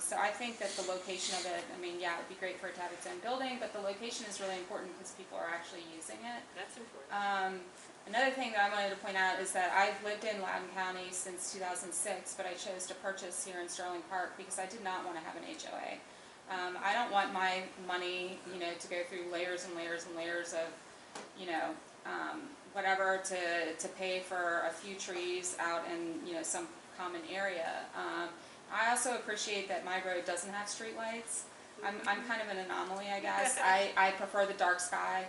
so I think that the location of it, yeah, it'd be great for it to have its own building, but the location is really important because people are actually using it. That's important. Another thing that I wanted to point out is that I've lived in Loudoun County since 2006, but I chose to purchase here in Sterling Park because I did not want to have an HOA. I don't want my money, to go through layers and layers and layers of, whatever to pay for a few trees out in, some common area. I also appreciate that my road doesn't have streetlights. I'm kind of an anomaly, I guess. I prefer the dark sky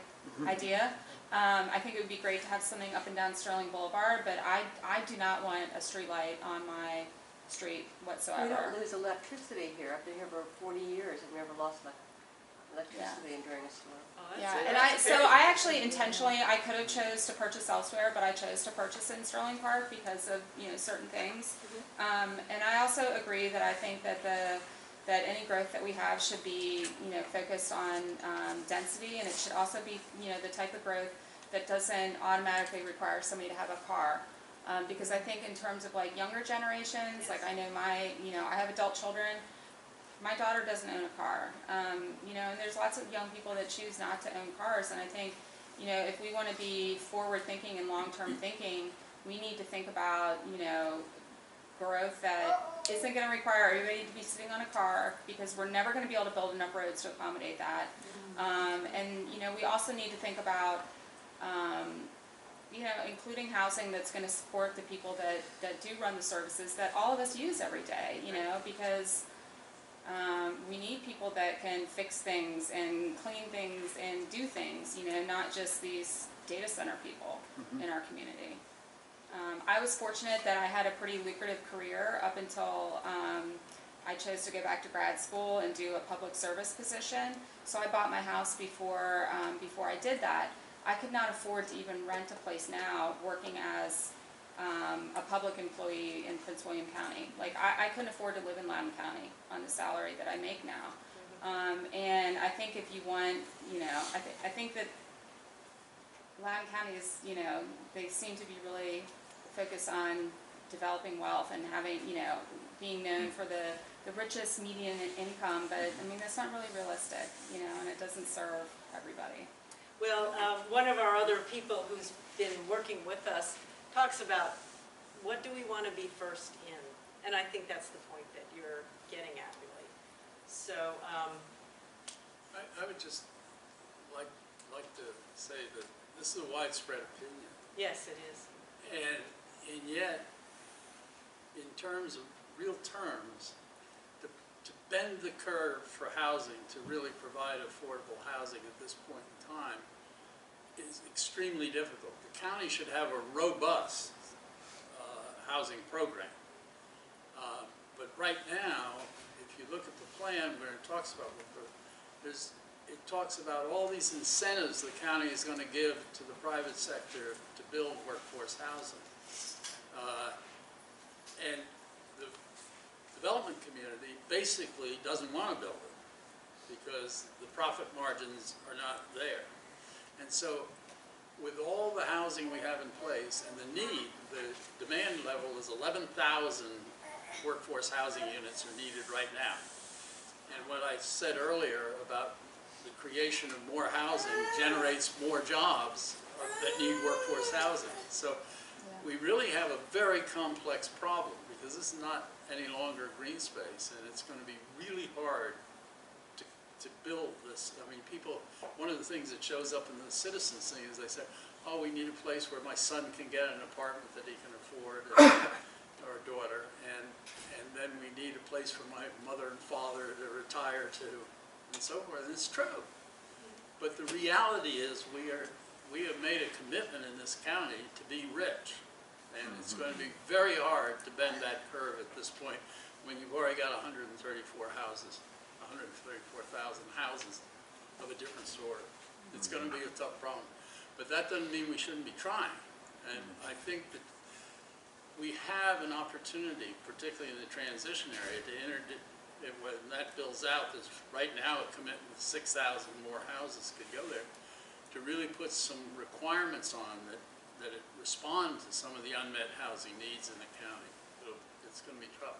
idea. I think it would be great to have something up and down Sterling Boulevard, but I do not want a streetlight on my street whatsoever. We don't lose electricity here. I've been here for 40 years and we never lost electricity during a storm. I actually intentionally, I could have chose to purchase elsewhere, but I chose to purchase in Sterling Park because of, certain things. And I also agree that I think that that any growth that we have should be, focused on density, and it should also be, the type of growth that doesn't automatically require somebody to have a car. Because I think in terms of younger generations, I know I have adult children. My daughter doesn't own a car, and there's lots of young people that choose not to own cars, and I think, if we want to be forward-thinking and long-term thinking, we need to think about, growth that isn't going to require everybody to be sitting on a car, because we're never going to be able to build enough roads to accommodate that. And, we also need to think about, including housing that's going to support the people that do run the services that all of us use every day, because we need people that can fix things and clean things and do things, not just these data center people in our community. I was fortunate that I had a pretty lucrative career up until I chose to go back to grad school and do a public service position. So I bought my house before I did that. I could not afford to even rent a place now working as a public employee in Prince William County. I couldn't afford to live in Loudoun County on the salary that I make now. And I think if you want, I think that Loudoun County is, they seem to be really focused on developing wealth and having, being known for the richest median income, but that's not really realistic, and it doesn't serve everybody. Well, one of our other people who's been working with us talks about what do we want to be first in, and I think that's the point that you're getting at, really. So, I would just like to say that this is a widespread opinion. Yes, it is. And yet, in terms of real terms, to bend the curve for housing, to really provide affordable housing at this point in time, is extremely difficult. The county should have a robust housing program. But right now, if you look at the plan where it talks about there's it talks about all these incentives the county is going to give to the private sector to build workforce housing. And the development community basically doesn't want to build it because the profit margins are not there. And so with all the housing we have in place and the need, the demand level is 11,000 workforce housing units are needed right now. And what I said earlier about the creation of more housing generates more jobs that need workforce housing. So we really have a very complex problem because this is not any longer green space, and it's going to be really hard to build this. I mean, people, one of the things that shows up in the citizens thing is they say, oh, we need a place where my son can get an apartment that he can afford, or daughter, and then we need a place for my mother and father to retire to, and so forth. And it's true. But the reality is we have made a commitment in this county to be rich. And it's going to be very hard to bend that curve at this point when you've already got 134 houses, 134,000 houses of a different sort. It's going to be a tough problem. But that doesn't mean we shouldn't be trying. And I think that we have an opportunity, particularly in the transition area, to when that builds out, there's right now a commitment of 6,000 more houses could go there, to really put some requirements on that it respond to some of the unmet housing needs in the county. It's going to be tough.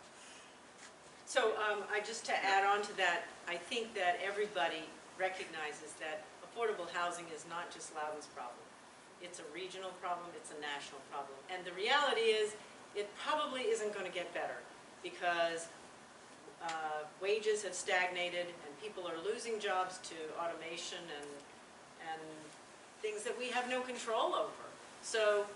So just to add on to that, I think that everybody recognizes that affordable housing is not just Loudoun's problem. It's a regional problem, it's a national problem. And the reality is, it probably isn't going to get better because wages have stagnated and people are losing jobs to automation and things that we have no control over. So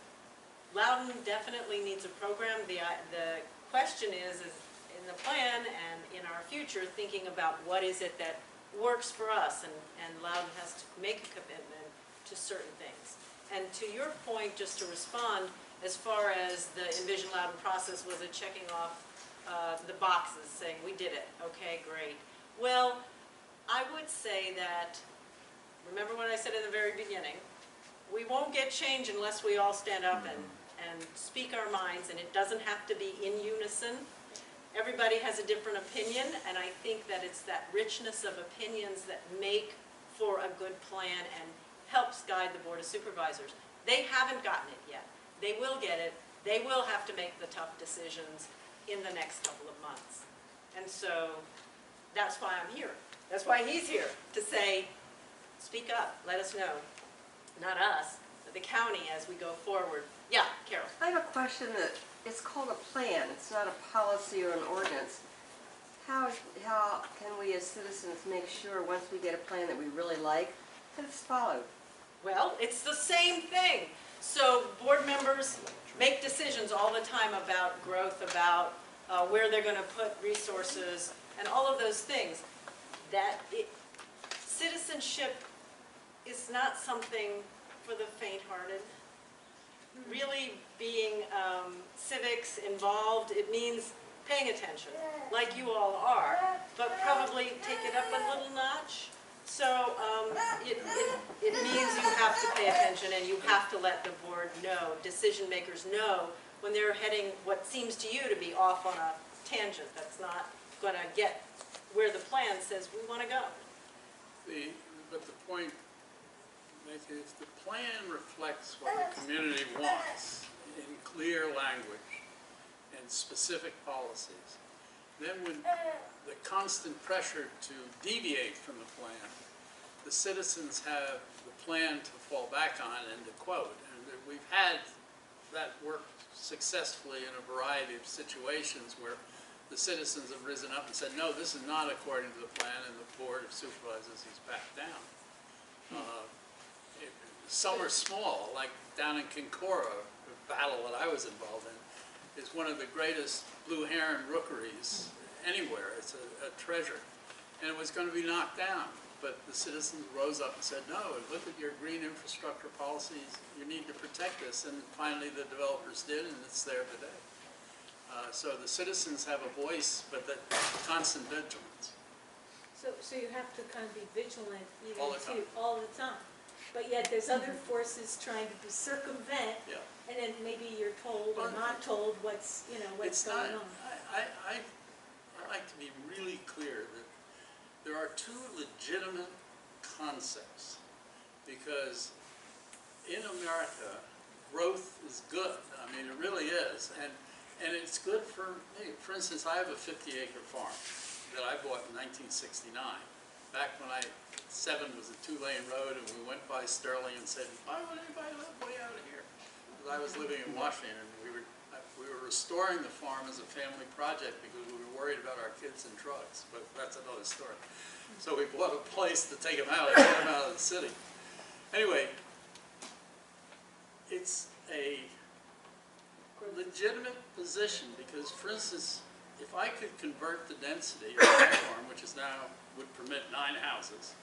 Loudoun definitely needs a program. The question is in the plan and in our future, thinking about what is it that works for us, and Loudoun has to make a commitment to certain things. And to your point, just to respond, as far as the Envision Loudoun process, was it checking off the boxes saying we did it, okay, great. Well, I would say that, remember what I said in the very beginning, we won't get change unless we all stand up and speak our minds, and it doesn't have to be in unison. Everybody has a different opinion, and I think that it's that richness of opinions that make for a good plan and helps guide the Board of Supervisors. They haven't gotten it yet. They will get it. They will have to make the tough decisions in the next couple of months. And so that's why I'm here. That's why he's here, to say, speak up, let us know. Not us, but the county as we go forward. Yeah, Carol. I have a question that, it's called a plan, it's not a policy or an ordinance. How can we as citizens make sure once we get a plan that we really like, that it's followed? Well, it's the same thing. So board members make decisions all the time about growth, about where they're going to put resources, and all of those things. Citizenship is not something for the faint-hearted. Really being civics involved, it means paying attention, like you all are, but probably take it up a little notch. So it means you have to pay attention, and you have to let the board know, decision makers know, when they're heading what seems to you to be off on a tangent that's not going to get where the plan says we want to go. But the point is the plan reflects what the community wants in clear language and specific policies. Then when the constant pressure to deviate from the plan, the citizens have the plan to fall back on and to quote. And we've had that work successfully in a variety of situations where the citizens have risen up and said, no, this is not according to the plan, and the Board of Supervisors has backed down. Some are small, like down in Kincora, the battle that I was involved in, is one of the greatest blue heron rookeries anywhere. It's a treasure. And it was going to be knocked down, but the citizens rose up and said, no, look at your green infrastructure policies, you need to protect this, and finally the developers did, and it's there today. So the citizens have a voice, but that constant vigilance. So you have to kind of be vigilant even All the time. all the time. But yet there's other forces trying to circumvent, Yeah. and then maybe you're told or Well, not told what's, what's It's not, going on. I like to be really clear that there are two legitimate concepts, because in America, growth is good. I mean, it really is, and it's good for me. For instance, I have a 50-acre farm that I bought in 1969, back when 7 was a 2-lane road, and we went by Sterling and said, why would anybody live way out of here? Because I was living in Washington, and we were restoring the farm as a family project because we were worried about our kids and drugs, but that's another story. So we bought a place to take them out and get them out of the city. Anyway, it's a legitimate position because, for instance, if I could convert the density of my farm, which is now would permit 9 houses,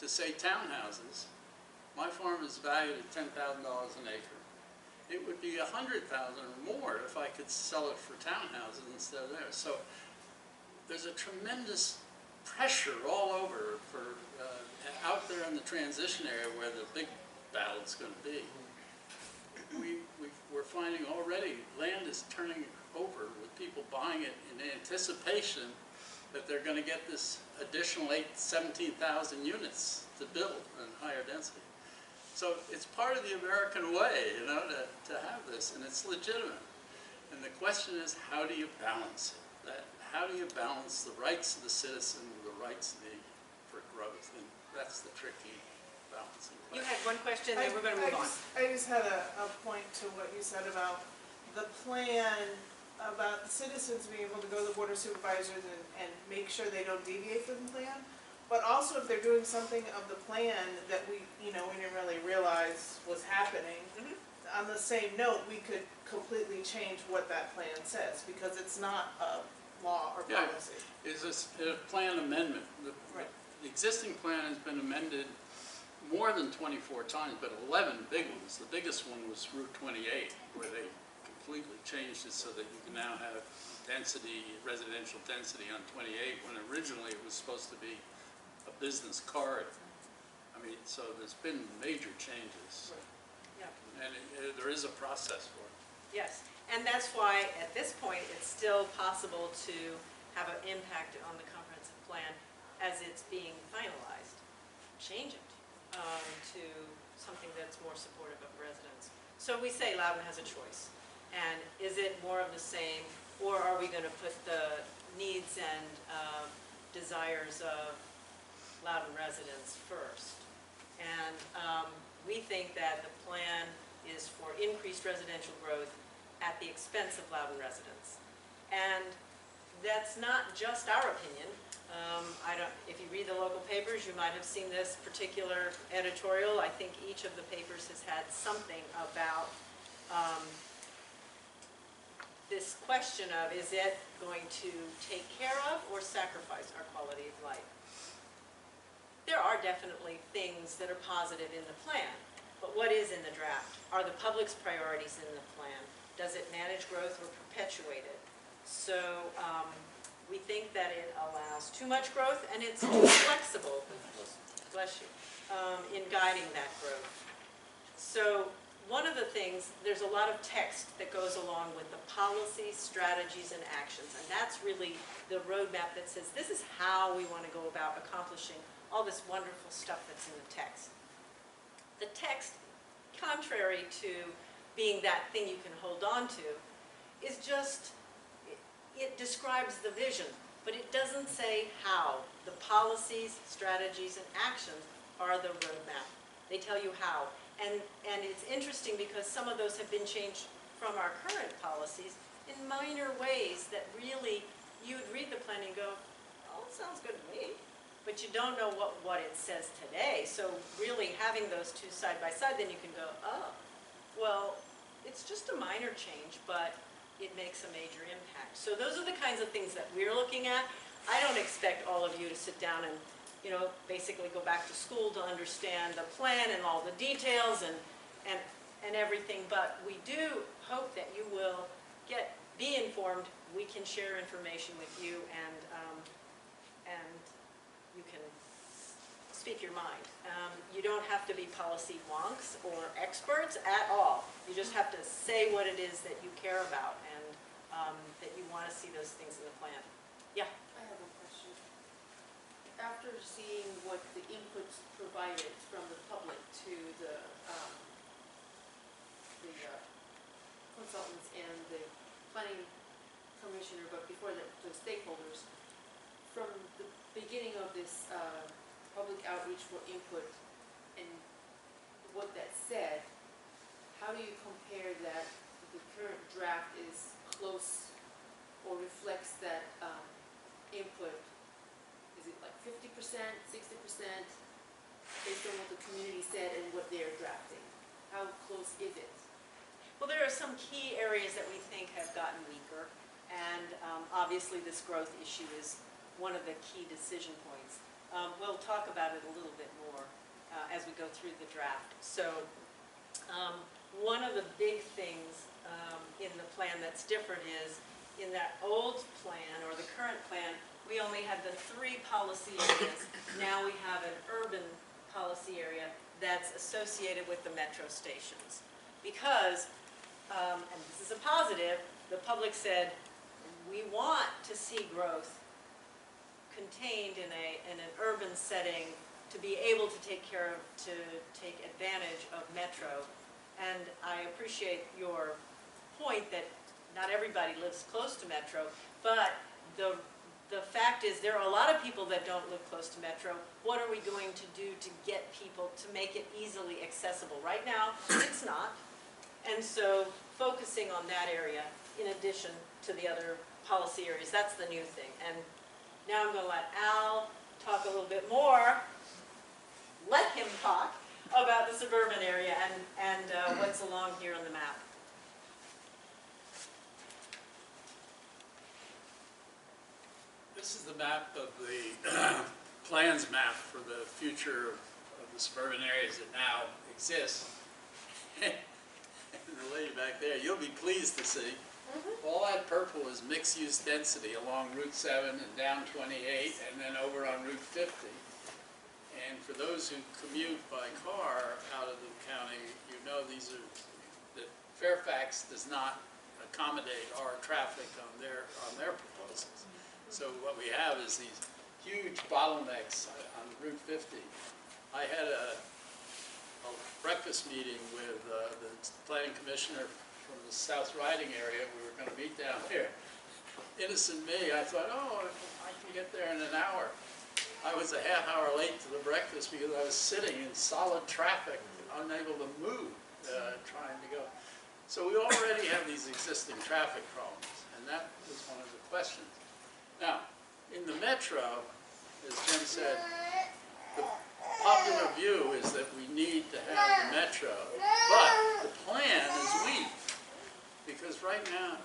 to say townhouses, my farm is valued at $10,000 an acre. It would be $100,000 or more if I could sell it for townhouses instead of there. So there's a tremendous pressure all over for out there in the transition area where the big battle is going to be. We're finding already land is turning over with people buying it in anticipation that they're going to get this additional 17,000 units to build in higher density. So it's part of the American way, to have this, and it's legitimate. And the question is, how do you balance it? How do you balance the rights of the citizen with the rights for growth? And that's the tricky balancing You question. had one question, then we're going to move on. I just had a point to what you said about the plan, about the citizens being able to go to the board of supervisors and make sure they don't deviate from the plan. But also if they're doing something of the plan that we didn't really realize was happening, on the same note, we could completely change what that plan says, because it's not a law or policy. Is this a plan amendment? Right. The existing plan has been amended more than 24 times, but 11 big ones. The biggest one was Route 28, where they completely changed it so that you can now have density, residential density on 28, when originally it was supposed to be a business corridor. I mean, so there's been major changes. Yeah. And there is a process for it. Yes, and that's why at this point it's still possible to have an impact on the comprehensive plan as it's being finalized. Change it to something that's more supportive of residents. So we say Loudoun has a choice. And is it more of the same, or are we going to put the needs and desires of Loudoun residents first? And we think that the plan is for increased residential growth at the expense of Loudoun residents. And that's not just our opinion. If you read the local papers, you might have seen this particular editorial. I think each of the papers has had something about this question of, is it going to take care of or sacrifice our quality of life? There are definitely things that are positive in the plan, but what is in the draft? Are the public's priorities in the plan? Does it manage growth or perpetuate it? So we think that it allows too much growth and it's too flexible, bless you, in guiding that growth. So one of the things, there's a lot of text that goes along with the policies, strategies, and actions, and that's really the roadmap that says this is how we want to go about accomplishing all this wonderful stuff that's in the text. The text, contrary to being that thing you can hold on to, is just, it describes the vision, but it doesn't say how. The policies, strategies, and actions are the roadmap. They tell you how. And it's interesting because some of those have been changed from our current policies in minor ways that really, you would read the plan and go, oh, it sounds good to me. But you don't know what it says today. So really having those two side by side, then you can go, oh, well, it's just a minor change, but it makes a major impact. So those are the kinds of things that we're looking at. I don't expect all of you to sit down and basically go back to school to understand the plan and all the details and everything, but we do hope that you will be informed. We can share information with you and you can speak your mind. You don't have to be policy wonks or experts at all. You just have to say what it is that you care about and that you want to see those things in the plan. Yeah? I have a question. After seeing what the inputs provided from the public to the consultants and the planning commissioner, but before that, the stakeholders, from the beginning of this public outreach for input and what that said, how do you compare that the current draft is close or reflects that input? Is it like 50%, 60%, based on what the community said and what they're drafting? How close is it? Well, there are some key areas that we think have gotten weaker, and obviously this growth issue is one of the key decision points. We'll talk about it a little bit more as we go through the draft. So one of the big things in the plan that's different is in that old plan or the current plan, we only had the 3 policy areas. Now we have an urban policy area that's associated with the metro stations. Because, and this is a positive, the public said, we want to see growth contained in an urban setting to be able to take advantage of metro. And I appreciate your point that not everybody lives close to metro, but the fact is there are a lot of people that don't live close to metro. What are we going to do to get people to make it easily accessible? Right now, it's not. And so focusing on that area in addition to the other policy areas, that's the new thing. And now I'm going to let Al talk a little bit more. Let him talk about the suburban area and what's along here on the map. This is the map of the plans map for the future of the suburban areas that now exist. And the lady back there, you'll be pleased to see, all that purple is mixed-use density along Route 7 and down 28 and then over on Route 50. And for those who commute by car out of the county, you know that Fairfax does not accommodate our traffic on their proposals. So what we have is these huge bottlenecks on Route 50. I had a breakfast meeting with the planning commissioner from the South Riding area. We were going to meet down here. Innocent me, I thought, oh, I can get there in an hour. I was a half hour late to the breakfast because I was sitting in solid traffic, unable to move, trying to go. So we already have these existing traffic problems, and that was one of the questions. Now, in the metro, as Jim said, the popular view is that we need to have the metro, but the plan is weak. Because right now,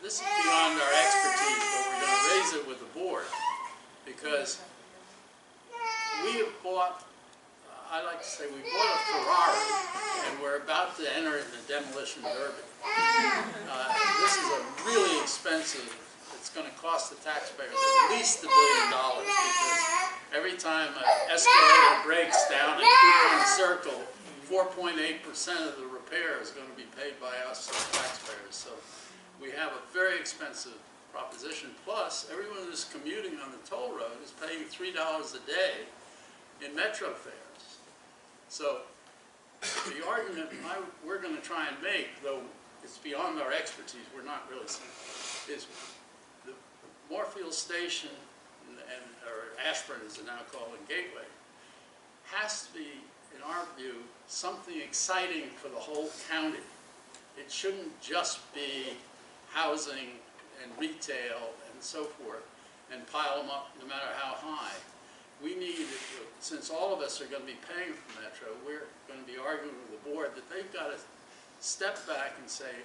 this is beyond our expertise, but we're going to raise it with the board. Because we have bought, I like to say we bought a Ferrari, and we're about to enter in the demolition derby. This is a really expensive, it's going to cost the taxpayers at least $1 billion, because every time an escalator breaks down in Coupon Circle, 4.8% of the repair is going to be paid by us as taxpayers. So we have a very expensive proposition. Plus, everyone who's commuting on the toll road is paying $3 a day in metro fares. So the argument we're going to try and make, though it's beyond our expertise, we're not really saying, is the Moorfield Station, or Ashburn as it's now called, in Gateway, has to be, in our view, something exciting for the whole county. It shouldn't just be housing and retail and so forth and pile them up no matter how high. We need, since all of us are going to be paying for Metro, we're going to be arguing with the board that they've got to step back and say,